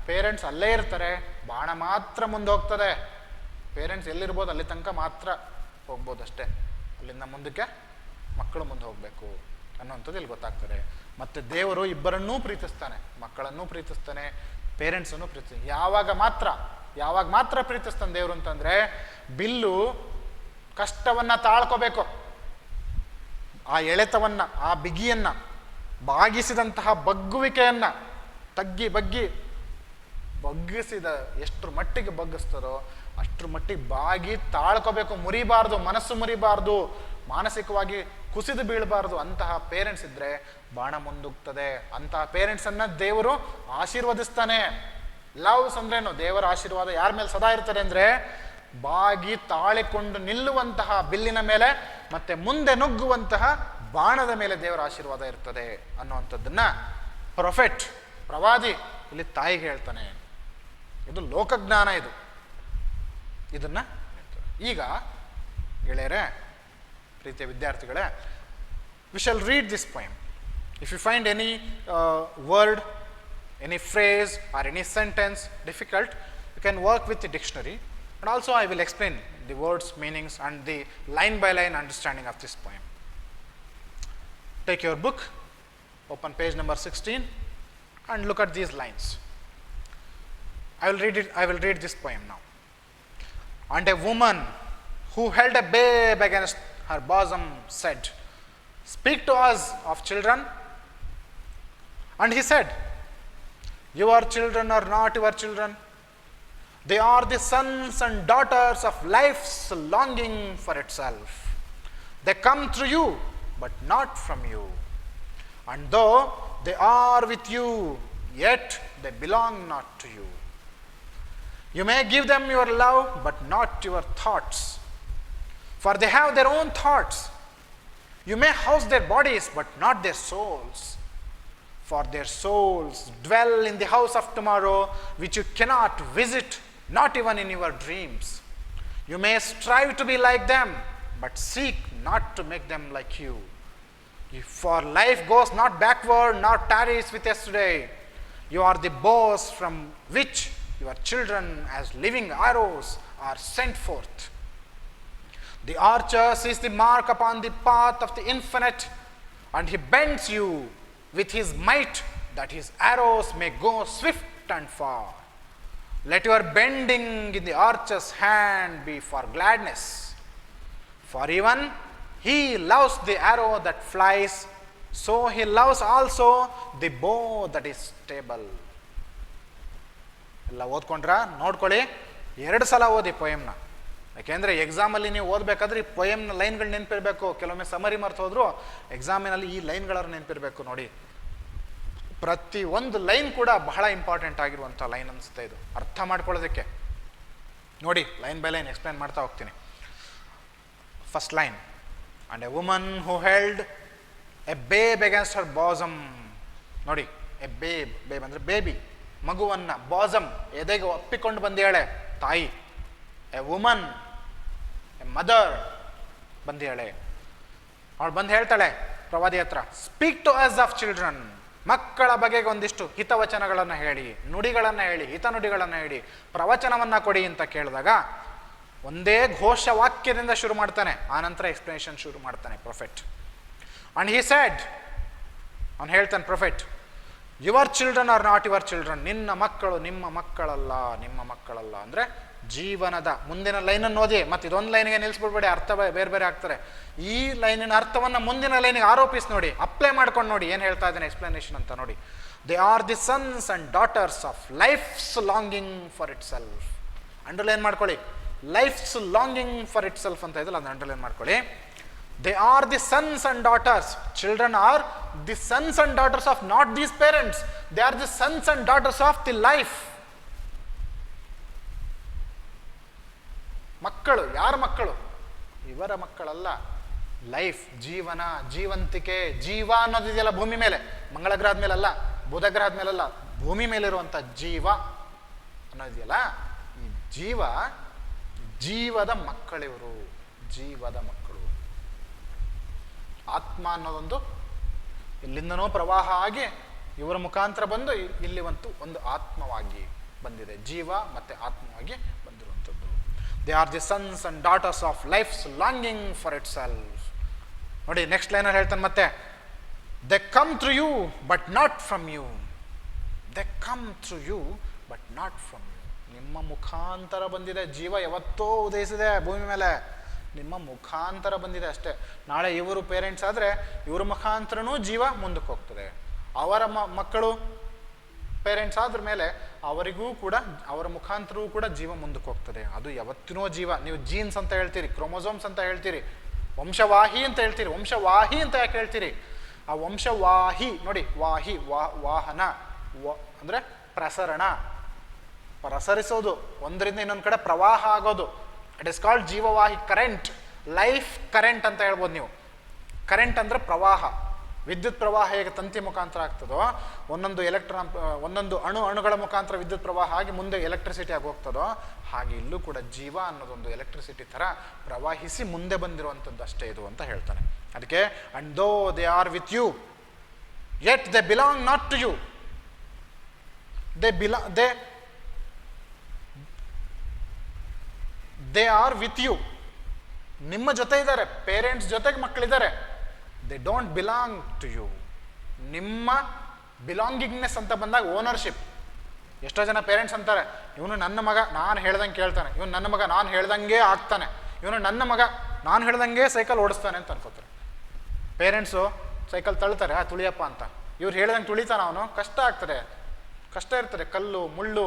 ಪೇರೆಂಟ್ಸ್ ಅಲ್ಲೇ ಇರ್ತಾರೆ, ಬಾಣ ಮಾತ್ರ ಮುಂದೆ ಹೋಗ್ತದೆ. ಪೇರೆಂಟ್ಸ್ ಎಲ್ಲಿರ್ಬೋದು ಅಲ್ಲಿ ತನಕ ಮಾತ್ರ ಹೋಗ್ಬೋದು ಅಷ್ಟೇ. ಅಲ್ಲಿಂದ ಮುಂದಕ್ಕೆ ಮಕ್ಕಳು ಮುಂದೆ ಹೋಗಬೇಕು ಅನ್ನೋಂಥದ್ದು ಇಲ್ಲಿ ಗೊತ್ತಾಗ್ತದೆ. ಮತ್ತು ದೇವರು ಇಬ್ಬರನ್ನೂ ಪ್ರೀತಿಸ್ತಾನೆ, ಮಕ್ಕಳನ್ನೂ ಪ್ರೀತಿಸ್ತಾನೆ, ಪೇರೆಂಟ್ಸನ್ನು ಪ್ರೀತಿಸ್ತಾನೆ. ಯಾವಾಗ ಮಾತ್ರ ಪ್ರೀತಿಸ್ತಾನೆ ದೇವರು ಅಂತಂದರೆ, ಬಿಲ್ಲು ಕಷ್ಟವನ್ನು ತಾಳ್ಕೋಬೇಕು, ಆ ಎಳೆತವನ್ನು, ಆ ಬಿಗಿಯನ್ನು, ಬಾಗಿಸಿದಂತಹ ಬಗ್ಗುವಿಕೆಯನ್ನು ಬಗ್ಗಿ ಬಗ್ಗಿಸಿದ ಎಷ್ಟರ ಮಟ್ಟಿಗೆ ಬಗ್ಗಿಸ್ತಾರೋ ಅಷ್ಟರ ಮಟ್ಟಿಗೆ ಬಾಗಿ ತಾಳ್ಕೋಬೇಕು. ಮುರಿಬಾರ್ದು, ಮನಸ್ಸು ಮುರಿಬಾರ್ದು, ಮಾನಸಿಕವಾಗಿ ಕುಸಿದು ಬೀಳಬಾರ್ದು. ಅಂತಹ ಪೇರೆಂಟ್ಸ್ ಇದ್ರೆ ಬಾಣ ಮುಂದುಗ್ತದೆ. ಅಂತಹ ಪೇರೆಂಟ್ಸನ್ನು ದೇವರು ಆಶೀರ್ವದಿಸ್ತಾನೆ. ಲವ್ಸ್ ಅಂದ್ರೇನು? ದೇವರ ಆಶೀರ್ವಾದ ಯಾರ ಮೇಲೆ ಸದಾ ಇರ್ತಾರೆ ಅಂದರೆ ಬಾಗಿ ತಾಳಿಕೊಂಡು ನಿಲ್ಲುವಂತಹ ಬಿಲ್ಲಿನ ಮೇಲೆ ಮತ್ತೆ ಮುಂದೆ ನುಗ್ಗುವಂತಹ ಬಾಣದ ಮೇಲೆ ದೇವರ ಆಶೀರ್ವಾದ ಇರ್ತದೆ ಅನ್ನುವಂಥದ್ದನ್ನ ಪ್ರೊಫೆಟ್, ಪ್ರವಾದಿ ಇಲ್ಲಿ ತಾಯಿಗೆ ಹೇಳ್ತಾನೆ. ಇದು ಲೋಕಜ್ಞಾನ. ಇದನ್ನ ಈಗ ಗೆಳೆಯರೇ, ಪ್ರೀತಿಯ ವಿದ್ಯಾರ್ಥಿಗಳೇ, we shall read this poem. If you find any word, any phrase or any sentence difficult, you can work with the dictionary, and also I will explain the words, meanings and the line by line understanding of this poem. Take your book, open page number 16 and look at these lines. I will read this poem now. And a woman who held a babe against her bosom said, "Speak to us of children." And he said, "Your children are not your children. They are the sons and daughters of life's longing for itself. They come through you, but not from you. And though they are with you, yet they belong not to you. You may give them your love, but not your thoughts, for they have their own thoughts. You may house their bodies, but not their souls. For their souls dwell in the house of tomorrow, which you cannot visit, not even in your dreams. You may strive to be like them, but seek not to make them like you. For life goes not backward, nor tarries with yesterday. You are the bows from which your children, as living arrows, are sent forth. The archer sees the mark upon the path of the infinite, and he bends you with his might, that his arrows may go swift and far. Let your bending in the archer's hand be for gladness, for even he loves the arrow that flies, so he loves also the bow that is stable. ಎಲ್ಲ ಓದ್ಕೊಂಡ್ರಾ? ನೋಡ್ಕೊಳ್ಳಿ, 2 ಸಲ ಓದಿ ಪೊಯಮ್ನ. ಯಾಕೆಂದರೆ ಎಕ್ಸಾಮಲ್ಲಿ ನೀವು ಓದಬೇಕಾದ್ರೆ ಈ ಪೊಯಮ್ನ ಲೈನ್ಗಳು ನೆನಪಿರಬೇಕು. ಕೆಲವೊಮ್ಮೆ ಸಮರಿ ಮರ್ತು ಹೋದ್ರು ಎಕ್ಸಾಮಿನಲ್ಲಿ ಈ ಲೈನ್ಗಳವ್ರು ನೆನಪಿರಬೇಕು. ನೋಡಿ, ಪ್ರತಿ ಒಂದು ಲೈನ್ ಕೂಡ ಬಹಳ ಇಂಪಾರ್ಟೆಂಟ್ ಆಗಿರುವಂಥ ಲೈನ್ ಅನಿಸುತ್ತೆ ಇದು ಅರ್ಥ ಮಾಡ್ಕೊಳ್ಳೋದಕ್ಕೆ. ನೋಡಿ, ಲೈನ್ ಬೈ ಲೈನ್ ಎಕ್ಸ್ಪ್ಲೇನ್ ಮಾಡ್ತಾ ಹೋಗ್ತೀನಿ. First line, and a woman who held a babe against her bosom. ನೋಡಿ, ಎ ಬೇಬ್ ಅಂದರೆ ಬೇಬಿ, ಮಗುವನ್ನು, ಬಾಸಮ್ ಎದೆಗೆ ಒಪ್ಪಿಕೊಂಡು ಬಂದೇಳೆ ತಾಯಿ. ಎ ವುಮನ್, ಎ ಮದರ್ ಬಂದೇಳೆ. ಅವಳು ಬಂದು ಹೇಳ್ತಾಳೆ ಪ್ರವಾದಿ ಹತ್ರ, speak to us of children. ಮಕ್ಕಳ ಬಗೆಗೆ ಒಂದಿಷ್ಟು ಹಿತವಚನಗಳನ್ನು ಹೇಳಿ, ನುಡಿಗಳನ್ನು ಹೇಳಿ, ಹಿತನುಡಿಗಳನ್ನು ಹೇಳಿ, ಪ್ರವಚನವನ್ನು ಕೊಡಿ ಅಂತ ಕೇಳಿದಾಗ ಒಂದೇ ಘೋಷವಾಕ್ಯದಿಂದ ಶುರು ಮಾಡ್ತಾನೆ. ಆನಂತರ ಎಕ್ಸ್ಪ್ಲನೇಷನ್ ಶುರು ಮಾಡ್ತಾನೆ ಪ್ರೊಫೆಟ್. ಅಂಡ್ ಹಿ ಸೆಡ್, ಅವನು ಹೇಳ್ತಾನೆ prophet, your children are not your children. ನಿನ್ನ ಮಕ್ಕಳು ನಿಮ್ಮ ಮಕ್ಕಳಲ್ಲ, ನಿಮ್ಮ ಮಕ್ಕಳಲ್ಲ. ಅಂದರೆ ಜೀವನದ ಮುಂದಿನ ಲೈನನ್ನು ಓದಿ, ಮತ್ತು ಇದೊಂದು ಲೈನಿಗೆ ನಿಲ್ಲಿಸ್ಬಿಡ್ಬೇಡಿ, ಅರ್ಥ ಬೇರೆ ಬೇರೆ ಆಗ್ತಾರೆ. ಈ ಲೈನಿನ ಅರ್ಥವನ್ನು ಮುಂದಿನ ಲೈನಿಗೆ ಆರೋಪಿಸಿ ನೋಡಿ, ಅಪ್ಲೈ ಮಾಡ್ಕೊಂಡು ನೋಡಿ ಏನು ಹೇಳ್ತಾ ಇದ್ದಾನೆ ಎಕ್ಸ್ಪ್ಲನೇಷನ್ ಅಂತ ನೋಡಿ. They are the sons and daughters of life's longing for itself. Underline ಮಾಡ್ಕೊಳ್ಳಿ, life's longing for itself ಅಂತ ಇದಲ್ಲ, ಅದನ್ನ ಅಂಡರ್ಲೈನ್ ಮಾಡ್ಕೊಳ್ಳಿ. They are the sons and daughters. Children are the sons and daughters of not these parents. They are the sons and daughters of the life. ಮಕ್ಕಳು ಯಾರ ಮಕ್ಕಳು? ಇವರ ಮಕ್ಕಳಲ್ಲ. Life, ಜೀವನ, ಜೀವಂತಿಕೆ, ಜೀವ ಅನ್ನೋದಿದೆಯಲ್ಲ ಭೂಮಿ ಮೇಲೆ, ಮಂಗಳ ಗ್ರಹದ ಮೇಲಲ್ಲ, ಬುಧ ಗ್ರಹದ ಮೇಲಲ್ಲ, ಭೂಮಿ ಮೇಲಿರುವಂಥ ಜೀವ ಅನ್ನೋದಿದೆಯಲ್ಲ, ಈ ಜೀವದ ಮಕ್ಕಳಿವರು, ಜೀವದ ಮಕ್ಕಳು. ಆತ್ಮ ಅನ್ನೋದೊಂದು ಇಲ್ಲಿಂದನೋ ಪ್ರವಾಹ ಆಗಿ ಇವರ ಮುಖಾಂತರ ಬಂದು ಇಲ್ಲಿ ಒಂದು ಆತ್ಮವಾಗಿ ಬಂದಿದೆ. ಜೀವ ಮತ್ತೆ ಆತ್ಮವಾಗಿ ಬಂದಿರುವಂಥದ್ದು. They are the sons and daughters of life's longing for itself. ನೋಡಿ, ನೆಕ್ಸ್ಟ್ ಲೈನಲ್ಲಿ ಹೇಳ್ತಾನೆ ಮತ್ತೆ, they come through you but not from you. They come through you but not from you. ನಿಮ್ಮ ಮುಖಾಂತರ ಬಂದಿದೆ. ಜೀವ ಯಾವತ್ತೋ ಉದಯಿಸಿದೆ ಭೂಮಿ ಮೇಲೆ, ನಿಮ್ಮ ಮುಖಾಂತರ ಬಂದಿದೆ ಅಷ್ಟೇ. ನಾಳೆ ಇವರು ಪೇರೆಂಟ್ಸ್ ಆದರೆ ಇವ್ರ ಮುಖಾಂತರನೂ ಜೀವ ಮುಂದಕ್ಕೆ ಹೋಗ್ತದೆ. ಅವರ ಮಕ್ಕಳು ಪೇರೆಂಟ್ಸ್ ಆದ್ರ ಮೇಲೆ ಅವರಿಗೂ ಕೂಡ ಅವರ ಮುಖಾಂತರವೂ ಕೂಡ ಜೀವ ಮುಂದಕ್ಕೆ ಹೋಗ್ತದೆ. ಅದು ಯಾವತ್ತಿನೋ ಜೀವ. ನೀವು ಜೀನ್ಸ್ ಅಂತ ಹೇಳ್ತೀರಿ, ಕ್ರೋಮೋಸೋಮ್ಸ್ ಅಂತ ಹೇಳ್ತೀರಿ, ವಂಶವಾಹಿ ಅಂತ ಹೇಳ್ತೀರಿ. ವಂಶವಾಹಿ ಅಂತ ಯಾಕೆ ಹೇಳ್ತೀರಿ? ಆ ವಂಶವಾಹಿ ನೋಡಿ, ವಾಹಿ ವಾಹನ ಅಂದರೆ ಪ್ರಸರಣ, ಪ್ರಸರಿಸೋದು, ಒಂದರಿಂದ ಇನ್ನೊಂದು ಕಡೆ ಪ್ರವಾಹ ಆಗೋದು. ಇಟ್ ಇಸ್ ಕಾಲ್ಡ್ ಜೀವವಾಹಿ. ಕರೆಂಟ್, ಲೈಫ್ ಕರೆಂಟ್ ಅಂತ ಹೇಳ್ಬೋದು ನೀವು. ಕರೆಂಟ್ ಅಂದರೆ ಪ್ರವಾಹ. ವಿದ್ಯುತ್ ಪ್ರವಾಹ ಹೇಗೆ ತಂತಿ ಮುಖಾಂತರ ಆಗ್ತದೋ, ಒಂದೊಂದು ಒಂದೊಂದು ಅಣುಗಳ ಮುಖಾಂತರ ವಿದ್ಯುತ್ ಪ್ರವಾಹ ಆಗಿ ಮುಂದೆ ಎಲೆಕ್ಟ್ರಿಸಿಟಿ ಆಗಿ ಹೋಗ್ತದೋ, ಹಾಗೆ ಇಲ್ಲೂ ಕೂಡ ಜೀವ ಅನ್ನೋದೊಂದು ಎಲೆಕ್ಟ್ರಿಸಿಟಿ ಥರ ಪ್ರವಾಹಿಸಿ ಮುಂದೆ ಬಂದಿರುವಂಥದ್ದು ಅಷ್ಟೇ ಇದು ಅಂತ ಹೇಳ್ತಾನೆ. ಅದಕ್ಕೆ and though they are with you yet they belong not to you. They are with you. ನಿಮ್ಮ ಜೊತೆ ಇದ್ದಾರೆ, ಪೇರೆಂಟ್ಸ್ ಜೊತೆಗೆ ಮಕ್ಕಳಿದ್ದಾರೆ. They don't belong to you. ನಿಮ್ಮ ಬಿಲಾಂಗಿಂಗ್ನೆಸ್ ಅಂತ ಬಂದಾಗ ಓನರ್ಶಿಪ್. ಎಷ್ಟೋ ಜನ ಪೇರೆಂಟ್ಸ್ ಅಂತಾರೆ, ಇವನು ನನ್ನ ಮಗ, ನಾನು ಹೇಳ್ದಂಗೆ ಕೇಳ್ತಾನೆ, ಇವನು ನನ್ನ ಮಗ, ನಾನು ಹೇಳ್ದಂಗೆ ಆಗ್ತಾನೆ, ಇವನು ನನ್ನ ಮಗ, ನಾನು ಹೇಳ್ದಂಗೆ ಸೈಕಲ್ ಓಡಿಸ್ತಾನೆ ಅಂತ ಅನ್ಕೋತಾರೆ. ಪೇರೆಂಟ್ಸು ಸೈಕಲ್ ತಳ್ತಾರೆ, ತುಳಿಯಪ್ಪ ಅಂತ. ಇವ್ರು ಹೇಳ್ದಂಗೆ ತುಳಿತಾನ ಅವನು, ಕಷ್ಟ ಆಗ್ತದೆ, ಕಷ್ಟ ಇರ್ತದೆ. ಕಲ್ಲು ಮುಳ್ಳು,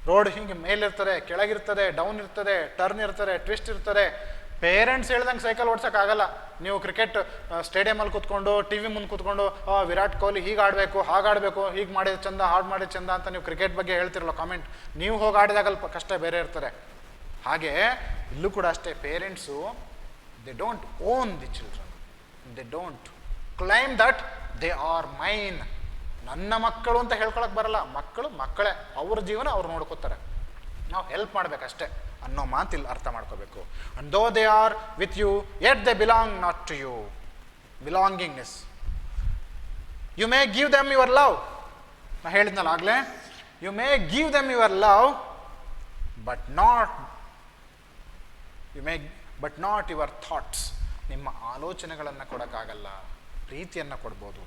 ರೋಡ್ ಹಿಂಗೆ ಮೇಲಿರ್ತದೆ, ಕೆಳಗಿರ್ತದೆ, ಡೌನ್ ಇರ್ತದೆ, ಟರ್ನ್ ಇರ್ತದೆ, ಟ್ವಿಸ್ಟ್ ಇರ್ತದೆ. ಪೇರೆಂಟ್ಸ್ ಹೇಳ್ದಂಗೆ ಸೈಕಲ್ ಓಡ್ಸೋಕ್ಕಾಗಲ್ಲ. ನೀವು ಕ್ರಿಕೆಟ್ ಸ್ಟೇಡಿಯಮಲ್ಲಿ ಕೂತ್ಕೊಂಡು ಟಿ ವಿ ಮುಂದೆ ಕೂತ್ಕೊಂಡು ವಿರಾಟ್ ಕೊಹ್ಲಿ ಹೀಗೆ ಆಡಬೇಕು, ಹಾಗಾಡಬೇಕು, ಹೀಗೆ ಮಾಡಿದ ಚಂದ, ಹಾಡು ಮಾಡಿದ ಚಂದ ಅಂತ ನೀವು ಕ್ರಿಕೆಟ್ ಬಗ್ಗೆ ಹೇಳ್ತಿರಲ್ಲ ಕಾಮೆಂಟ್, ನೀವು ಹೋಗಿ ಆಡಿದಾಗಲ್ಪ ಕಷ್ಟ ಬೇರೆ ಇರ್ತದೆ. ಹಾಗೆ ಇಲ್ಲೂ ಕೂಡ ಅಷ್ಟೇ. Parents they don't own the children, they don't claim that they are mine. ನನ್ನ ಮಕ್ಕಳು ಅಂತ ಹೇಳ್ಕೊಳಕ್ ಬರಲ್ಲ. ಮಕ್ಕಳು ಮಕ್ಕಳೇ, ಅವ್ರ ಜೀವನ ಅವ್ರು ನೋಡ್ಕೋತಾರೆ, ನಾವು ಹೆಲ್ಪ್ ಮಾಡ್ಬೇಕಷ್ಟೇ ಅನ್ನೋ ಮಾತಿಲ್ಲ ಅರ್ಥ ಮಾಡ್ಕೋಬೇಕು. And though they are with you yet they belong not to you. Belongingness. You may give them your love. ನಾ ಹೇಳಿದ್ನಲ್ಲ ಆಗ್ಲೇ, you may give them your love but not your thoughts. ನಿಮ್ಮ ಆಲೋಚನೆಗಳನ್ನು ಕೊಡೋಕ್ಕಾಗಲ್ಲ, ಪ್ರೀತಿಯನ್ನು ಕೊಡ್ಬೋದು.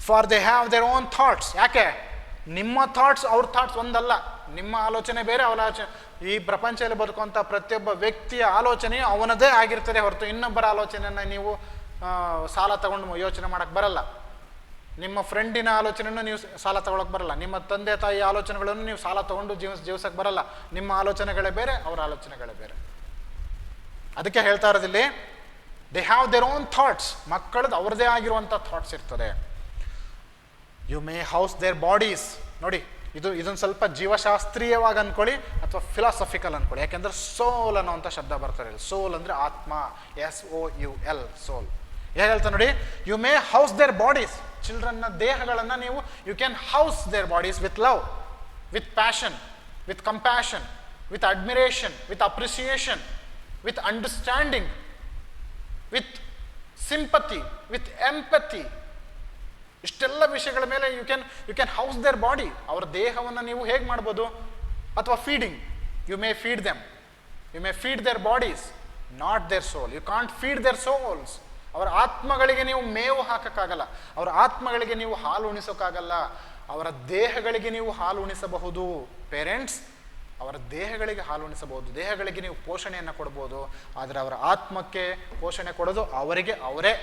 For they have their own thoughts. ಯಾಕೆ? ನಿಮ್ಮ ಥಾಟ್ಸ್ ಅವ್ರ ಥಾಟ್ಸ್ ಒಂದಲ್ಲ. ನಿಮ್ಮ ಆಲೋಚನೆ ಬೇರೆ, ಅವರ ಆಲೋಚನೆ. ಈ ಪ್ರಪಂಚದಲ್ಲಿ ಬದುಕುವಂಥ ಪ್ರತಿಯೊಬ್ಬ ವ್ಯಕ್ತಿಯ ಆಲೋಚನೆಯು ಅವನದೇ ಆಗಿರ್ತದೆ ಹೊರತು ಇನ್ನೊಬ್ಬರ ಆಲೋಚನೆಯನ್ನು ನೀವು ಸಾಲ ತಗೊಂಡು ಯೋಚನೆ ಮಾಡೋಕ್ಕೆ ಬರಲ್ಲ. ನಿಮ್ಮ ಫ್ರೆಂಡಿನ ಆಲೋಚನೆಯನ್ನು ನೀವು ಸಾಲ ತಗೊಳಕ್ಕೆ ಬರಲ್ಲ. ನಿಮ್ಮ ತಂದೆ ತಾಯಿ ಆಲೋಚನೆಗಳನ್ನು ನೀವು ಸಾಲ ತಗೊಂಡು ಜೀವಿಸಕ್ಕೆ ಬರಲ್ಲ. ನಿಮ್ಮ ಆಲೋಚನೆಗಳೇ ಬೇರೆ, ಅವರ ಆಲೋಚನೆಗಳೇ ಬೇರೆ. ಅದಕ್ಕೆ ಹೇಳ್ತಾ ಇರೋದಿಲ್ಲಿ, they have their own thoughts. ಮಕ್ಕಳದ್ದು ಅವ್ರದ್ದೇ ಆಗಿರುವಂಥ ಥಾಟ್ಸ್ ಇರ್ತದೆ. You may house their bodies. ನೋಡಿ, ಇದೊಂದು ಸ್ವಲ್ಪ ಜೀವಶಾಸ್ತ್ರೀಯವಾಗಿ ಅನ್ಕೊಳ್ಳಿ ಅಥವಾ ಫಿಲಾಸಫಿಕಲ್ ಅನ್ಕೊಳ್ಳಿ. ಯಾಕೆಂದ್ರೆ ಸೋಲ್ ಅನ್ನೋಂಥ ಶಬ್ದ ಬರ್ತಾರೆ. ಸೋಲ್ ಅಂದರೆ ಆತ್ಮ, SOUL, ಸೋಲ್. ಹೇಗೆ ಹೇಳ್ತಾ ನೋಡಿ, you may house their bodies. ಚಿಲ್ಡ್ರನ್ನ ದೇಹಗಳನ್ನು ನೀವು you can house their bodies with love, with passion, with compassion, with admiration, with appreciation, with understanding, with sympathy, with empathy. ಇಷ್ಟೆಲ್ಲ ವಿಷಯಗಳ ಮೇಲೆ you can house their body. ಅವರ ದೇಹವನ್ನು ನೀವು ಹೇಗೆ ಮಾಡ್ಬೋದು? ಅಥವಾ feeding, you may feed them, you may feed their bodies, not their soul. You can't feed their souls. ಅವರ ಆತ್ಮಗಳಿಗೆ ನೀವು ಮೇವು ಹಾಕೋಕ್ಕಾಗಲ್ಲ, ಅವರ ಆತ್ಮಗಳಿಗೆ ನೀವು ಹಾಲು ಉಣಿಸೋಕ್ಕಾಗಲ್ಲ. ಅವರ ದೇಹಗಳಿಗೆ ನೀವು ಹಾಲು ಉಣಿಸಬಹುದು. ಪೇರೆಂಟ್ಸ್ ಅವರ ದೇಹಗಳಿಗೆ ಹಾಲು ಉಣಿಸಬಹುದು, ದೇಹಗಳಿಗೆ ನೀವು ಪೋಷಣೆಯನ್ನು ಕೊಡ್ಬೋದು. ಆದರೆ ಅವರ ಆತ್ಮಕ್ಕೆ ಪೋಷಣೆ ಕೊಡೋದು ಅವರಿಗೆ ಅವರೇ.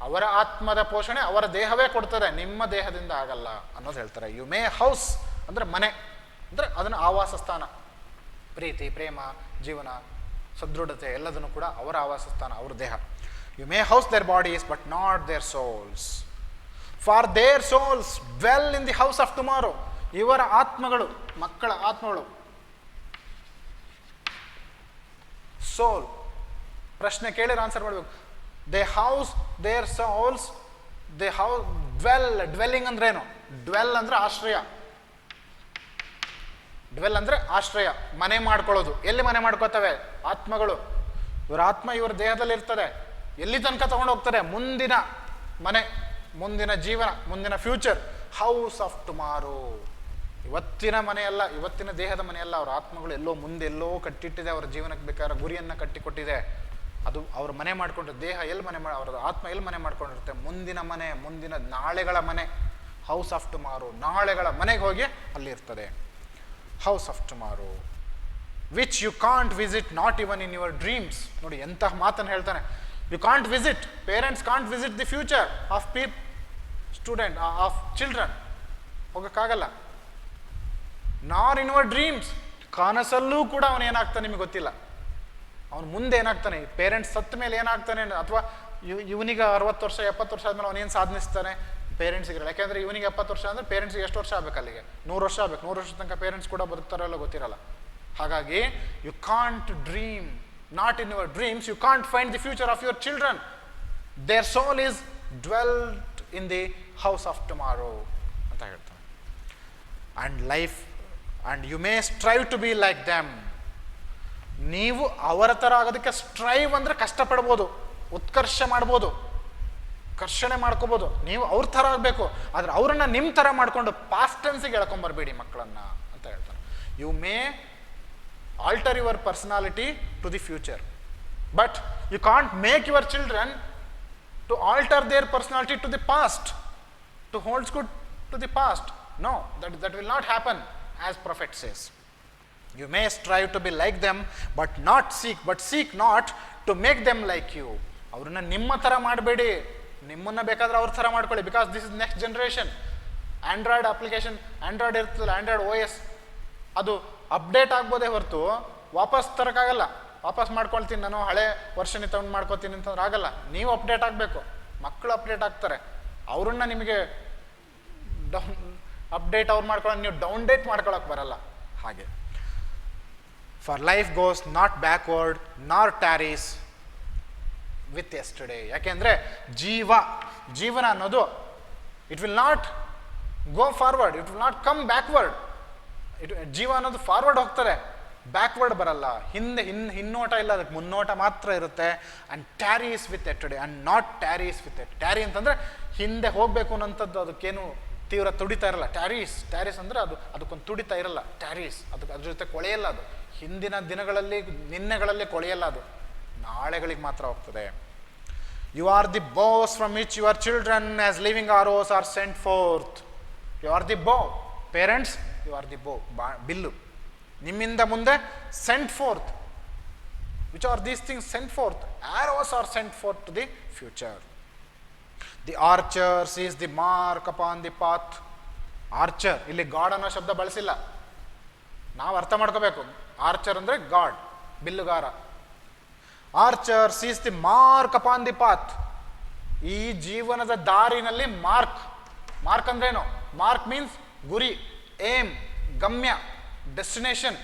ಅವರ ಆತ್ಮದ ಪೋಷಣೆ ಅವರ ದೇಹವೇ ಕೊಡ್ತದೆ, ನಿಮ್ಮ ದೇಹದಿಂದ ಆಗಲ್ಲ ಅನ್ನೋದು ಹೇಳ್ತಾರೆ. ಯು ಮೇ ಹೌಸ್ ಅಂದರೆ ಮನೆ, ಅಂದರೆ ಅದನ್ನು ಆವಾಸ ಸ್ಥಾನ. ಪ್ರೀತಿ, ಪ್ರೇಮ, ಜೀವನ, ಸದೃಢತೆ ಎಲ್ಲದನ್ನು ಕೂಡ ಅವರ ಆವಾಸ ಸ್ಥಾನ, ಅವ್ರ ದೇಹ. You may house their bodies but not their souls. For their souls dwell in the house of tomorrow. ಇವರ ಆತ್ಮಗಳು, ಮಕ್ಕಳ ಆತ್ಮಗಳು. ಸೋಲ್ ಪ್ರಶ್ನೆ ಕೇಳಿದ್ರೆ ಆನ್ಸರ್ ಮಾಡಬೇಕು. They house their souls, they house dwelling ಅಂದ್ರೆ ಏನು? ಡ್ವೆಲ್ ಅಂದ್ರೆ ಆಶ್ರಯ. ಡ್ವೆಲ್ ಅಂದ್ರೆ ಆಶ್ರಯ, ಮನೆ ಮಾಡ್ಕೊಳ್ಳೋದು. ಎಲ್ಲಿ ಮನೆ ಮಾಡ್ಕೋತವೆ? ಆತ್ಮಗಳು. ಇವರ ಆತ್ಮ ಇವರ ದೇಹದಲ್ಲಿ ಇರ್ತದೆ. ಎಲ್ಲಿ ತನಕ ತಗೊಂಡು ಹೋಗ್ತಾರೆ? ಮುಂದಿನ ಮನೆ, ಮುಂದಿನ ಜೀವನ, ಮುಂದಿನ ಫ್ಯೂಚರ್. House of tomorrow. ಇವತ್ತಿನ ಮನೆಯಲ್ಲ, ಇವತ್ತಿನ ದೇಹದ ಮನೆಯಲ್ಲ. ಅವರ ಆತ್ಮಗಳು ಎಲ್ಲೋ ಮುಂದೆ ಎಲ್ಲೋ ಕಟ್ಟಿಟ್ಟಿದೆ. ಅವರ ಜೀವನಕ್ಕೆ ಬೇಕಾದ ಗುರಿಯನ್ನು ಕಟ್ಟಿಕೊಟ್ಟಿದೆ. ಅದು ಅವ್ರ ಮನೆ ಮಾಡ್ಕೊಂಡಿರ್ತಾರೆ. ದೇಹ ಎಲ್ಲಿ ಅವರ ಆತ್ಮ ಎಲ್ಲಿ ಮನೆ ಮಾಡ್ಕೊಂಡಿರುತ್ತೆ? ಮುಂದಿನ ಮನೆ, ಮುಂದಿನ ನಾಳೆಗಳ ಮನೆ. ಹೌಸ್ ಆಫ್ ಟುಮಾರೋ, ನಾಳೆಗಳ ಮನೆಗೆ ಹೋಗಿ ಅಲ್ಲಿ ಇರ್ತದೆ. House of tomorrow which you can't visit not even in your dreams. ನೋಡಿ ಎಂತಹ ಮಾತನ್ನು ಹೇಳ್ತಾನೆ. You can't visit, parents can't visit the future of student, of children. ಹೋಗೋಕ್ಕಾಗಲ್ಲ. ನಾರ್ ಇನ್ ಯುವರ್ ಡ್ರೀಮ್ಸ್, ಕನಸಲ್ಲೂ ಕೂಡ ಅವನು ಏನಾಗ್ತಾನೆ ನಿಮಗೆ ಗೊತ್ತಿಲ್ಲ. ಅವನು ಮುಂದೆ ಏನಾಗ್ತಾನೆ, ಪೇರೆಂಟ್ಸ್ ಸತ್ತ ಮೇಲೆ ಏನಾಗ್ತಾನೆ, ಅಥವಾ ಇವನಿಗೆ 60 ವರ್ಷ 70 ವರ್ಷ ಆದ್ಮೇಲೆ ಅವನೇನು ಸಾಧನಿಸ್ತಾನೆ ಪೇರೆಂಟ್ಸಿಗೆ. ಯಾಕೆಂದರೆ ಇವನಿಗೆ 70 ವರ್ಷ ಅಂದರೆ ಪೇರೆಂಟ್ಸ್ಗೆ ಎಷ್ಟು ವರ್ಷ ಆಗಬೇಕು, ಅಲ್ಲಿಗೆ 100 ವರ್ಷ ಆಗಬೇಕು. 100 ವರ್ಷ ತನಕ ಪೇರೆಂಟ್ಸ್ ಕೂಡ ಬದುಕ್ತಾರಲ್ಲ ಗೊತ್ತಿರಲ್ಲ. ಹಾಗಾಗಿ you can't dream, not in your dreams you can't find the future of your children. Their soul is dwelt in the house of tomorrow ಅಂತ ಹೇಳ್ತಾನೆ. And life and you may strive to be like them. ನೀವು ಅವರ ಥರ ಆಗೋದಕ್ಕೆ strive ಅಂದರೆ ಕಷ್ಟಪಡ್ಬೋದು, ಉತ್ಕರ್ಷ ಮಾಡ್ಬೋದು, ಕರ್ಷಣೆ ಮಾಡ್ಕೋಬೋದು. ನೀವು ಅವ್ರ ಥರ ಆಗಬೇಕು, ಆದರೆ ಅವರನ್ನು ನಿಮ್ಮ ಥರ ಮಾಡಿಕೊಂಡು ಪಾಸ್ಟ್ ಟೆನ್ಸಿಗೆ ಎಳ್ಕೊಂಬರ್ಬೇಡಿ ಮಕ್ಕಳನ್ನು ಅಂತ ಹೇಳ್ತಾನೆ. You may alter your personality to the future, but you can't make your children to alter their personality to the past, to holds good to the past. No, that will not happen, as prophet says. You may strive to be like them, but seek not to make them like you. ಅವ್ರನ್ನ ನಿಮ್ಮ ಥರ ಮಾಡಬೇಡಿ, ನಿಮ್ಮನ್ನು ಬೇಕಾದ್ರೆ ಅವ್ರ ಥರ ಮಾಡ್ಕೊಳ್ಳಿ. Because this is next generation. Android application, Android ಇರ್ತದಲ್ಲ, ಆ್ಯಂಡ್ರಾಯ್ಡ್ OS, ಅದು ಅಪ್ಡೇಟ್ ಆಗ್ಬೋದೇ ಹೊರತು ವಾಪಸ್ ತರೋಕ್ಕಾಗಲ್ಲ. ವಾಪಸ್ ಮಾಡ್ಕೊಳ್ತೀನಿ ನಾನು, ಹಳೆ ವರ್ಷನೇ ತಗೊಂಡು ಮಾಡ್ಕೊತೀನಿ ಅಂತಂದ್ರೆ ಆಗಲ್ಲ. ನೀವು ಅಪ್ಡೇಟ್ ಆಗಬೇಕು, ಮಕ್ಕಳು ಅಪ್ಡೇಟ್ ಆಗ್ತಾರೆ. ಅವ್ರನ್ನ ನಿಮಗೆ ಅಪ್ಡೇಟ್ ಅವ್ರು ಮಾಡ್ಕೊಳ್ಳೋ, ನೀವು ಡೌನ್ಡೇಟ್ ಮಾಡ್ಕೊಳಕ್ಕೆ ಬರಲ್ಲ. ಹಾಗೆ for life goes not backward ನಾರ್ ಟ್ಯಾರೀಸ್ ವಿತ್ ಯೆಸ್ಟರ್ಡೇ. ಯಾಕೆಂದರೆ ಜೀವನ ಅನ್ನೋದು it will not go forward, it will not come backward. ಜೀವ ಅನ್ನೋದು ಫಾರ್ವರ್ಡ್ ಹೋಗ್ತಾರೆ, ಬ್ಯಾಕ್ವರ್ಡ್ ಬರಲ್ಲ. ಹಿನ್ನೋಟ ಇಲ್ಲ, ಅದಕ್ಕೆ ಮುನ್ನೋಟ ಮಾತ್ರ ಇರುತ್ತೆ. And tarries with yesterday and not tarries with tarry ಅಂತಂದರೆ ಹಿಂದೆ ಹೋಗಬೇಕು ಅನ್ನೋಂಥದ್ದು, ಅದಕ್ಕೇನು ತೀವ್ರ ತುಡಿತಾ ಇರಲ್ಲ. ಟ್ಯಾರೀಸ್ ಅಂದರೆ ಅದಕ್ಕೊಂದು ತುಡಿತಾ ಇರಲ್ಲ. ಟ್ಯಾರೀಸ್ ಅದ್ರ ಜೊತೆ ಕೊಳೆಯಲ್ಲ. ಅದು ಹಿಂದಿನ ದಿನಗಳಲ್ಲಿ, ನಿನ್ನೆಗಳಲ್ಲಿ ಕೊಳೆಯಲ್ಲ, ಅದು ನಾಳೆಗಳಿಗೆ ಮಾತ್ರ ಹೋಗ್ತದೆ. You are the bows from which your children as living arrows are sent forth. You are the bow, parents, you are the bow, ಬಿಲ್ಲು. ನಿಮ್ಮಿಂದ ಮುಂದೆ sent forth. Which are these things sent forth? Arrows are sent forth to the future. The archer sees the mark upon the path. Archer, ಇಲ್ಲಿ god ಅನ್ನೋ ಶಬ್ದ ಬಳಸಿಲ್ಲ, ನಾವು ಅರ್ಥ ಮಾಡ್ಕೋಬೇಕು. ಆರ್ಚರ್ ಅಂದರೆ ಗಾಡ್, ಬಿಲ್ಲುಗಾರ. Archer sees the mark upon the path. ಈ ಜೀವನದ ದಾರಿನಲ್ಲಿ ಮಾರ್ಕ್ ಅಂದ್ರೇನು? ಮಾರ್ಕ್ ಮೀನ್ಸ್ ಗುರಿ, ಏಮ್, ಗಮ್ಯ, destination.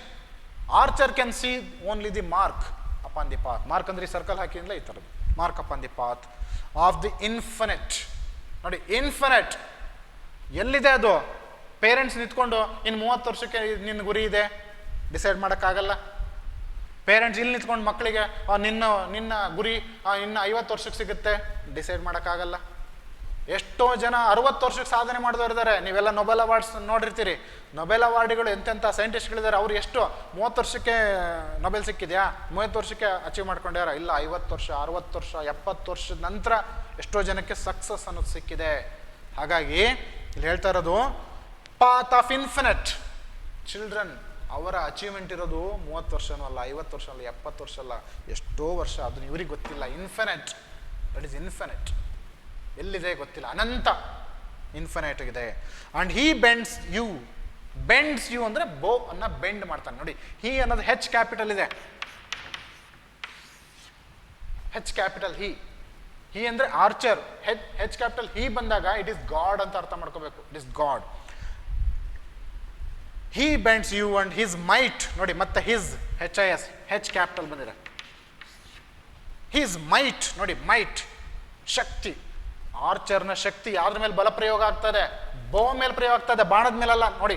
Archer can see only the mark upon the path. Mark ಅಂದ್ರೆ ಸರ್ಕಲ್ ಹಾಕಿಂದ ಈ ಥರದ್ದು. Mark upon the path of the infinite. ನೋಡಿ, ಇನ್ಫಿನಿಟ್ ಎಲ್ಲಿದೆ ಅದು? ಪೇರೆಂಟ್ಸ್ ನಿಂತ್ಕೊಂಡು ಇನ್ನು 30 ವರ್ಷಕ್ಕೆ ನಿನ್ನ ಗುರಿ ಇದೆ ಡಿಸೈಡ್ ಮಾಡೋಕ್ಕಾಗಲ್ಲ. ಪೇರೆಂಟ್ಸ್ ಇಲ್ಲಿ ನಿಂತ್ಕೊಂಡು ಮಕ್ಕಳಿಗೆ ನಿನ್ನ ಗುರಿ ಇನ್ನು 50 ವರ್ಷಕ್ಕೆ ಸಿಗುತ್ತೆ ಡಿಸೈಡ್ ಮಾಡೋಕ್ಕಾಗಲ್ಲ. ಎಷ್ಟೋ ಜನ 60 ವರ್ಷಕ್ಕೆ ಸಾಧನೆ ಮಾಡಿದವರಿದ್ದಾರೆ. ನೀವೆಲ್ಲ ನೊಬೆಲ್ ಅವಾರ್ಡ್ಸ್ ನೋಡಿರ್ತೀರಿ. ನೊಬೆಲ್ ಅವಾರ್ಡ್ಗಳು ಎಂತೆಂಥ ಸೈಂಟಿಸ್ಟ್ಗಳಿದ್ದಾರೆ. ಅವ್ರು ಎಷ್ಟು 30 ವರ್ಷಕ್ಕೆ ನೊಬೆಲ್ ಸಿಕ್ಕಿದೆಯಾ? 30 ವರ್ಷಕ್ಕೆ ಅಚೀವ್ ಮಾಡ್ಕೊಂಡ್ಯಾರ? ಇಲ್ಲ, 50 ವರ್ಷ, 60 ವರ್ಷ, 70 ವರ್ಷದ ನಂತರ ಎಷ್ಟೋ ಜನಕ್ಕೆ ಸಕ್ಸಸ್ ಅನ್ನೋದು ಸಿಕ್ಕಿದೆ. ಹಾಗಾಗಿ ಇಲ್ಲಿ ಹೇಳ್ತಾ ಇರೋದು ಪಾತ್ ಆಫ್ ಇನ್ಫಿನಿಟ್. ಚಿಲ್ಡ್ರನ್ ಅವರ ಅಚೀವ್ಮೆಂಟ್ ಇರೋದು 30 ವರ್ಷನೂ ಅಲ್ಲ, 50 ವರ್ಷ ಅಲ್ಲ, 70 ವರ್ಷ ಅಲ್ಲ, ಎಷ್ಟೋ ವರ್ಷ. ಅದನ್ನು ಇವ್ರಿಗೆ ಗೊತ್ತಿಲ್ಲ. Infinite, that is infinite. ಎಲ್ಲಿದೆ ಗೊತ್ತಿಲ್ಲ, ಅನಂತ ಇನ್ಫಿನೈಟ್ ಇದೆ. ಆ್ಯಂಡ್ ಹೀ ಬೆಂಡ್ಸ್ ಯು ಅಂದರೆ ಬೋ ಅನ್ನ ಬೆಂಡ್ ಮಾಡ್ತಾನೆ. ನೋಡಿ, ಹೀ ಅನ್ನೋದು ಹೆಚ್ ಕ್ಯಾಪಿಟಲ್ ಇದೆ. ಹೆಚ್ ಕ್ಯಾಪಿಟಲ್ ಹೀ ಅಂದರೆ ಆರ್ಚರ್. ಹೆಚ್ ಕ್ಯಾಪಿಟಲ್ ಹೀ ಬಂದಾಗ ಇಟ್ ಈಸ್ ಗಾಡ್ ಅಂತ ಅರ್ಥ ಮಾಡ್ಕೋಬೇಕು. It is God. He bends you and his might. ನೋಡಿ, ಮತ್ತೆ ಹಿಸ್, HIS, ಹೆಚ್ ಕ್ಯಾಪಿಟಲ್ ಬಂದಿದೆ. His might. ನೋಡಿ, ಮೈಟ್ ಶಕ್ತಿ. ಆರ್ಚರ್ನ ಶಕ್ತಿ ಯಾವ್ದ್ರ ಮೇಲೆ ಬಲ ಪ್ರಯೋಗ ಆಗ್ತದೆ? ಬೋ ಮೇಲೆ ಪ್ರಯೋಗ ಆಗ್ತದೆ, ಬಾಣದ ಮೇಲಲ್ಲ. ನೋಡಿ,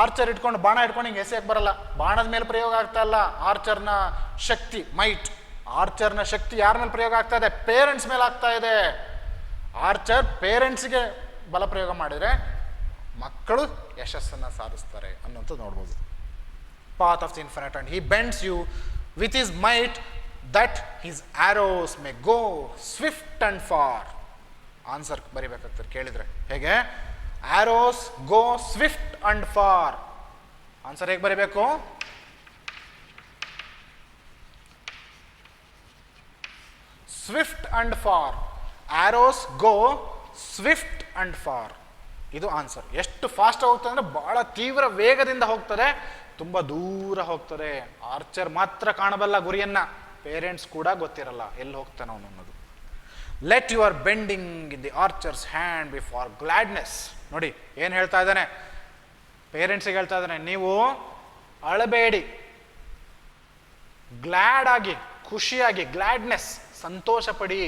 ಆರ್ಚರ್ ಇಟ್ಕೊಂಡು ಬಾಣ ಇಟ್ಕೊಂಡು ಹಿಂಗೆ ಎಸೆಯಕ್ಕೆ ಬರಲ್ಲ, ಬಾಣದ ಮೇಲೆ ಪ್ರಯೋಗ ಆಗ್ತಾ ಇಲ್ಲ. ಆರ್ಚರ್ನ ಶಕ್ತಿ ಮೈಟ್. ಆರ್ಚರ್ನ ಶಕ್ತಿ ಯಾರ ಮೇಲೆ ಪ್ರಯೋಗ ಆಗ್ತಾ ಇದೆ? ಪೇರೆಂಟ್ಸ್ ಮೇಲೆ ಆಗ್ತಾ ಇದೆ. ಆರ್ಚರ್ ಪೇರೆಂಟ್ಸ್ಗೆ ಬಲ ಪ್ರಯೋಗ ಮಾಡಿದರೆ ಮಕ್ಕಳು ಯಶಸ್ಸನ್ನು ಸಾಧಿಸ್ತಾರೆ ಅನ್ನೋಂಥದ್ದು ನೋಡ್ಬೋದು. Path of the infinite and he bends you with his might that his arrows may go swift and far. Answer ಬರಿಬೇಕಾಗ್ತದೆ ಕೇಳಿದರೆ. ಹೇಗೆ? Arrows go swift and far. Answer ಹೇಗೆ ಬರಿಬೇಕು? Swift and far. Arrows go swift and far. ಇದು answer. ಎಷ್ಟು fast ಹೋಗ್ತದೆ ಅಂದರೆ ಬಹಳ ತೀವ್ರ ವೇಗದಿಂದ ಹೋಗ್ತದೆ, ತುಂಬ ದೂರ ಹೋಗ್ತದೆ. ಆರ್ಚರ್ ಮಾತ್ರ ಕಾಣಬಲ್ಲ ಗುರಿಯನ್ನ, ಪೇರೆಂಟ್ಸ್ ಕೂಡ ಗೊತ್ತಿರಲ್ಲ ಎಲ್ಲಿ ಹೋಗ್ತಾನೆ ಅವನು ಅನ್ನೋದು. Let your bending in the archer's hand be for gladness. ನೋಡಿ ಏನು ಹೇಳ್ತಾ ಇದ್ದಾನೆ, ಪೇರೆಂಟ್ಸಿಗೆ ಹೇಳ್ತಾ ಇದ್ದಾನೆ, ನೀವು ಅಳಬೇಡಿ, ಗ್ಲಾಡ್ ಆಗಿ, ಖುಷಿಯಾಗಿ, ಗ್ಲಾಡ್ನೆಸ್, ಸಂತೋಷ ಪಡಿ.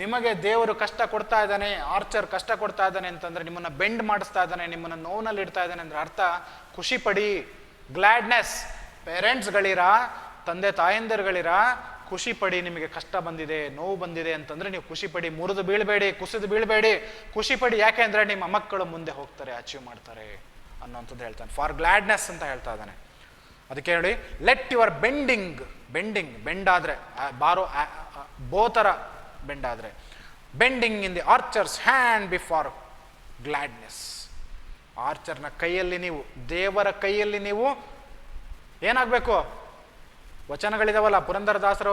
ನಿಮಗೆ ದೇವರು ಕಷ್ಟ ಕೊಡ್ತಾ ಇದ್ದಾನೆ, ಆರ್ಚರ್ ಕಷ್ಟ ಕೊಡ್ತಾ ಇದ್ದಾನೆ ಅಂತಂದ್ರೆ, ನಿಮ್ಮನ್ನ ಬೆಂಡ್ ಮಾಡಿಸ್ತಾ ಇದ್ದಾನೆ, ನಿಮ್ಮನ್ನ ನೋವಿನಲ್ಲಿ ಇಡ್ತಾ ಇದ್ದಾನೆ ಅಂದ್ರೆ ಅರ್ಥ ಖುಷಿ ಪಡಿ, ಗ್ಲಾಡ್ನೆಸ್. ಪೇರೆಂಟ್ಸ್ಗಳಿರ, ತಂದೆ ತಾಯಂದಿರುಗಳಿರ, ಖುಷಿ ಪಡಿ. ನಿಮಗೆ ಕಷ್ಟ ಬಂದಿದೆ, ನೋವು ಬಂದಿದೆ ಅಂತಂದ್ರೆ ನೀವು ಖುಷಿ ಪಡಿ, ಮುರಿದು ಬೀಳ್ಬೇಡಿ, ಕುಸಿದು ಬೀಳ್ಬೇಡಿ, ಖುಷಿ ಪಡಿ. ಯಾಕೆ ಅಂದ್ರೆ ನಿಮ್ಮ ಮಕ್ಕಳು ಮುಂದೆ ಹೋಗ್ತಾರೆ, ಅಚೀವ್ ಮಾಡ್ತಾರೆ ಅನ್ನೋಂಥದ್ದು ಹೇಳ್ತಾನೆ. ಫಾರ್ ಗ್ಲಾಡ್ನೆಸ್ ಅಂತ ಹೇಳ್ತಾ ಇದ್ದಾನೆ. ಅದಕ್ಕೆ ಹೇಳಿ, ಲೆಟ್ ಯುವರ್ ಬೆಂಡಿಂಗ್, ಬೆಂಡ್ ಆದ್ರೆ ಬಾರೋ ಬೋತರ ಬೆಂಡ್ ಆದ್ರೆ, bending in the archer's hand be for gladness. ಆರ್ಚರ್ನ ಕೈಯಲ್ಲಿ ನೀವು, ದೇವರ ಕೈಯಲ್ಲಿ ನೀವು ಏನಾಗಬೇಕು? ವಚನಗಳಿದಾವಲ್ಲ, ಪುರಂದರದಾಸರ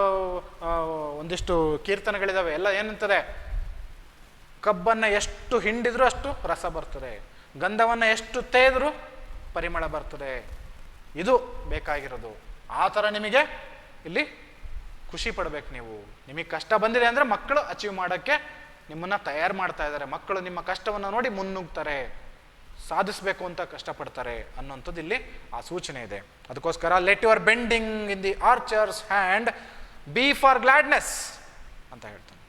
ಒಂದಿಷ್ಟು ಕೀರ್ತನೆಗಳಿದಾವೆ, ಎಲ್ಲ ಏನಂತದೆ? ಕಬ್ಬನ್ನು ಎಷ್ಟು ಹಿಂಡಿದ್ರೂ ಅಷ್ಟು ರಸ ಬರ್ತದೆ, ಗಂಧವನ್ನು ಎಷ್ಟು ತೇದ್ರೂ ಪರಿಮಳ ಬರ್ತದೆ. ಇದು ಬೇಕಾಗಿರೋದು. ಆ ಥರ ನಿಮಗೆ ಇಲ್ಲಿ ಖುಷಿ ಪಡ್ಬೇಕು. ನೀವು, ನಿಮಗೆ ಕಷ್ಟ ಬಂದಿದೆ ಅಂದರೆ ಮಕ್ಕಳು ಅಚೀವ್ ಮಾಡೋಕ್ಕೆ ನಿಮ್ಮನ್ನು ತಯಾರು ಮಾಡ್ತಾ ಇದ್ದಾರೆ. ಮಕ್ಕಳು ನಿಮ್ಮ ಕಷ್ಟವನ್ನು ನೋಡಿ ಮುನ್ನುಗ್ತಾರೆ, ಸಾಧಿಸಬೇಕು ಅಂತ ಕಷ್ಟಪಡ್ತಾರೆ ಅನ್ನೋಂಥದ್ದು ಇಲ್ಲಿ ಆ ಸೂಚನೆ ಇದೆ. ಅದಕ್ಕೋಸ್ಕರ let your bending in the archer's hand be for gladness ಅಂತ ಹೇಳ್ತಾನೆ.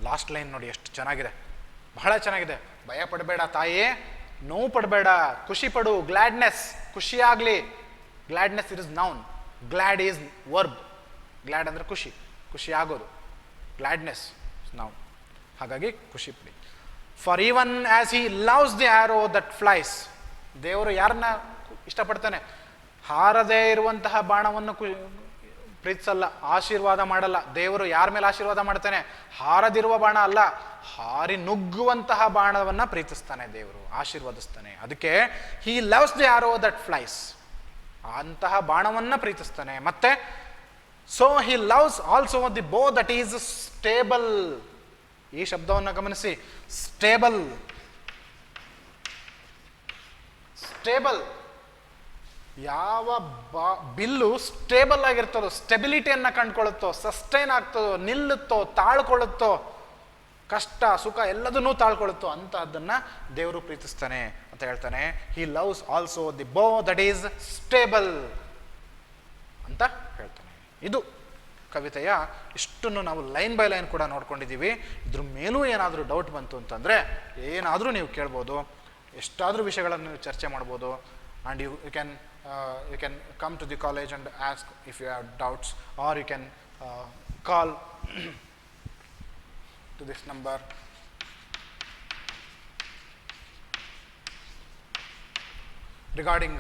ಲಾಸ್ಟ್ ಲೈನ್ ನೋಡಿ ಎಷ್ಟು ಚೆನ್ನಾಗಿದೆ, ಬಹಳ ಚೆನ್ನಾಗಿದೆ. ಭಯ ಪಡಬೇಡ ತಾಯಿಯೇ, ನೋವು ಪಡಬೇಡ, ಖುಷಿ ಪಡು. ಗ್ಲಾಡ್ನೆಸ್, ಖುಷಿಯಾಗಲಿ. Gladness it is noun, glad is verb. Glad ಅಂದರೆ ಖುಷಿ, ಖುಷಿ ಆಗೋದು. ಗ್ಲಾಡ್ನೆಸ್ ನೌನ್, ಹಾಗಾಗಿ ಖುಷಿ ಪಡಿ. For even as he loves the arrow that flies. ದೇವರು ಯಾರನ್ನ ಇಷ್ಟಪಡ್ತಾನೆ? ಹಾರದೇ ಇರುವಂತಹ ಬಾಣವನ್ನು ಪ್ರೀತಿಸಲ್ಲ, ಆಶೀರ್ವಾದ ಮಾಡಲ್ಲ. ದೇವರು ಯಾರ ಮೇಲೆ ಆಶೀರ್ವಾದ ಮಾಡ್ತಾನೆ? ಹಾರದಿರುವ ಬಾಣ ಅಲ್ಲ, ಹಾರಿ ನುಗ್ಗುವಂತಹ ಬಾಣವನ್ನ ಪ್ರೀತಿಸ್ತಾನೆ ದೇವರು, ಆಶೀರ್ವದಿಸ್ತಾನೆ. ಅದಕ್ಕೆ ಹಿ loves the arrow that flies, ಅಂತಹ ಬಾಣವನ್ನ ಪ್ರೀತಿಸ್ತಾನೆ. ಮತ್ತೆ so he loves also the ಬೋ ದಟ್ ಈಸ್ ಸ್ಟೇಬಲ್. ಈ ಶಬ್ದವನ್ನು ಗಮನಿಸಿ, ಸ್ಟೇಬಲ್. ಸ್ಟೇಬಲ್, ಯಾವ ಬಿಲ್ಲು ಸ್ಟೇಬಲ್ ಆಗಿರ್ತದೋ, ಸ್ಟೆಬಿಲಿಟಿಯನ್ನು ಕಂಡುಕೊಳ್ಳುತ್ತೋ, ಸಸ್ಟೈನ್ ಆಗ್ತದೋ, ನಿಲ್ಲುತ್ತೋ, ತಾಳ್ಕೊಳ್ಳುತ್ತೋ, ಕಷ್ಟ ಸುಖ ಎಲ್ಲದನ್ನೂ ತಾಳ್ಕೊಳ್ಳುತ್ತೋ ಅಂತಹದ್ದನ್ನ ದೇವರು ಪ್ರೀತಿಸ್ತಾನೆ ಅಂತ ಹೇಳ್ತಾನೆ. ಹಿ ಲವ್ಸ್ ಆಲ್ಸೋ ದಿ ಬೋ ದಟ್ ಈಸ್ ಸ್ಟೇಬಲ್ ಅಂತ ಹೇಳ್ತಾನೆ. ಇದು ಕವಿತೆಯ ಇಷ್ಟನ್ನು ನಾವು ಲೈನ್ ಬೈ ಲೈನ್ ಕೂಡ ನೋಡ್ಕೊಂಡಿದ್ದೀವಿ. ಇದ್ರ ಮೇಲೂ ಏನಾದರೂ ಡೌಟ್ ಬಂತು ಅಂತಂದರೆ ಏನಾದರೂ ನೀವು ಕೇಳ್ಬೋದು, ಎಷ್ಟಾದರೂ ವಿಷಯಗಳನ್ನು ನೀವು ಚರ್ಚೆ ಮಾಡ್ಬೋದು. And you can come to the college and ask if you have doubts, or you can call to this number. Regarding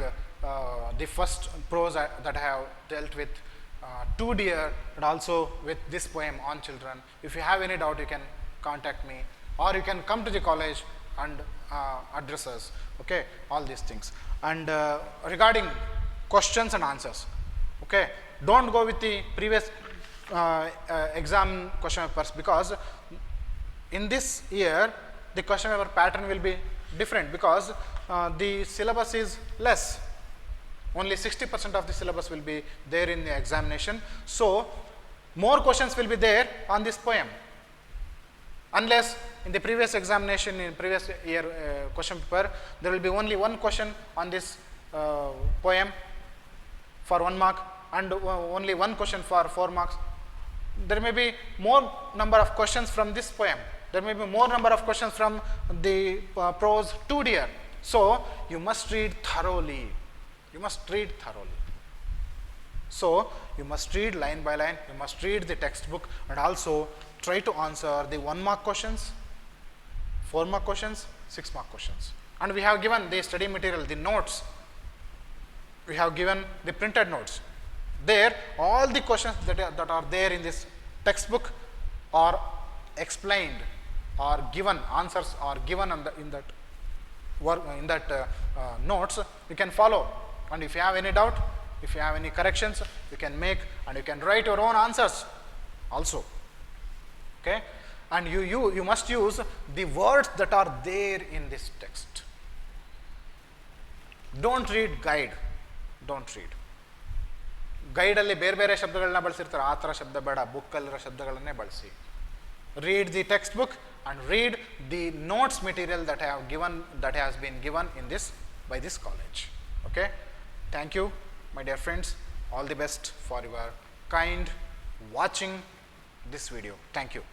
the first prose that I have dealt with, Two Deer, and also with this poem on children. If you have any doubt, you can contact me, or you can come to the college and address us. Okay, all these things. And regarding questions and answers, okay, don't go with the previous exam question papers, because in this year the question paper pattern will be different, because the syllabus is less. Only 60% of the syllabus will be there in the examination. So more questions will be there on this poem, unless in the previous examination, in previous year question paper, there will be only one question on this poem for 1 mark, and only one question for 4 marks. There may be more number of questions from this poem. There may be more number of questions from the prose Two Deer. So you must read thoroughly. You must read thoroughly. So you must read line by line. You must read the textbook, and also try to answer the 1 mark questions, 4 mark questions, 6 mark questions. And we have given the study material, the notes. We have given the printed notes. There, all the questions that are there in this textbook are explained, or given, answers are given in that work, in that notes. You can follow, and if you have any doubt, if you have any corrections, you can make, and you can write your own answers also. Okay, and you must use the words that are there in this text. Don't read guide. Don't read. ಗೈಡಲ್ಲಿ ಬೇರೆ ಬೇರೆ ಶಬ್ದಗಳನ್ನ ಬಳಸಿರ್ತಾರೆ, ಆ ಥರ ಶಬ್ದ ಬೇಡ, ಬುಕ್ಕಲ್ಲಿರೋ ಶಬ್ದಗಳನ್ನೇ ಬಳಸಿ. Read the textbook and read the notes material that has been given in this by this college. Okay? Thank you, my dear friends. All the best for your kind watching this video. Thank you.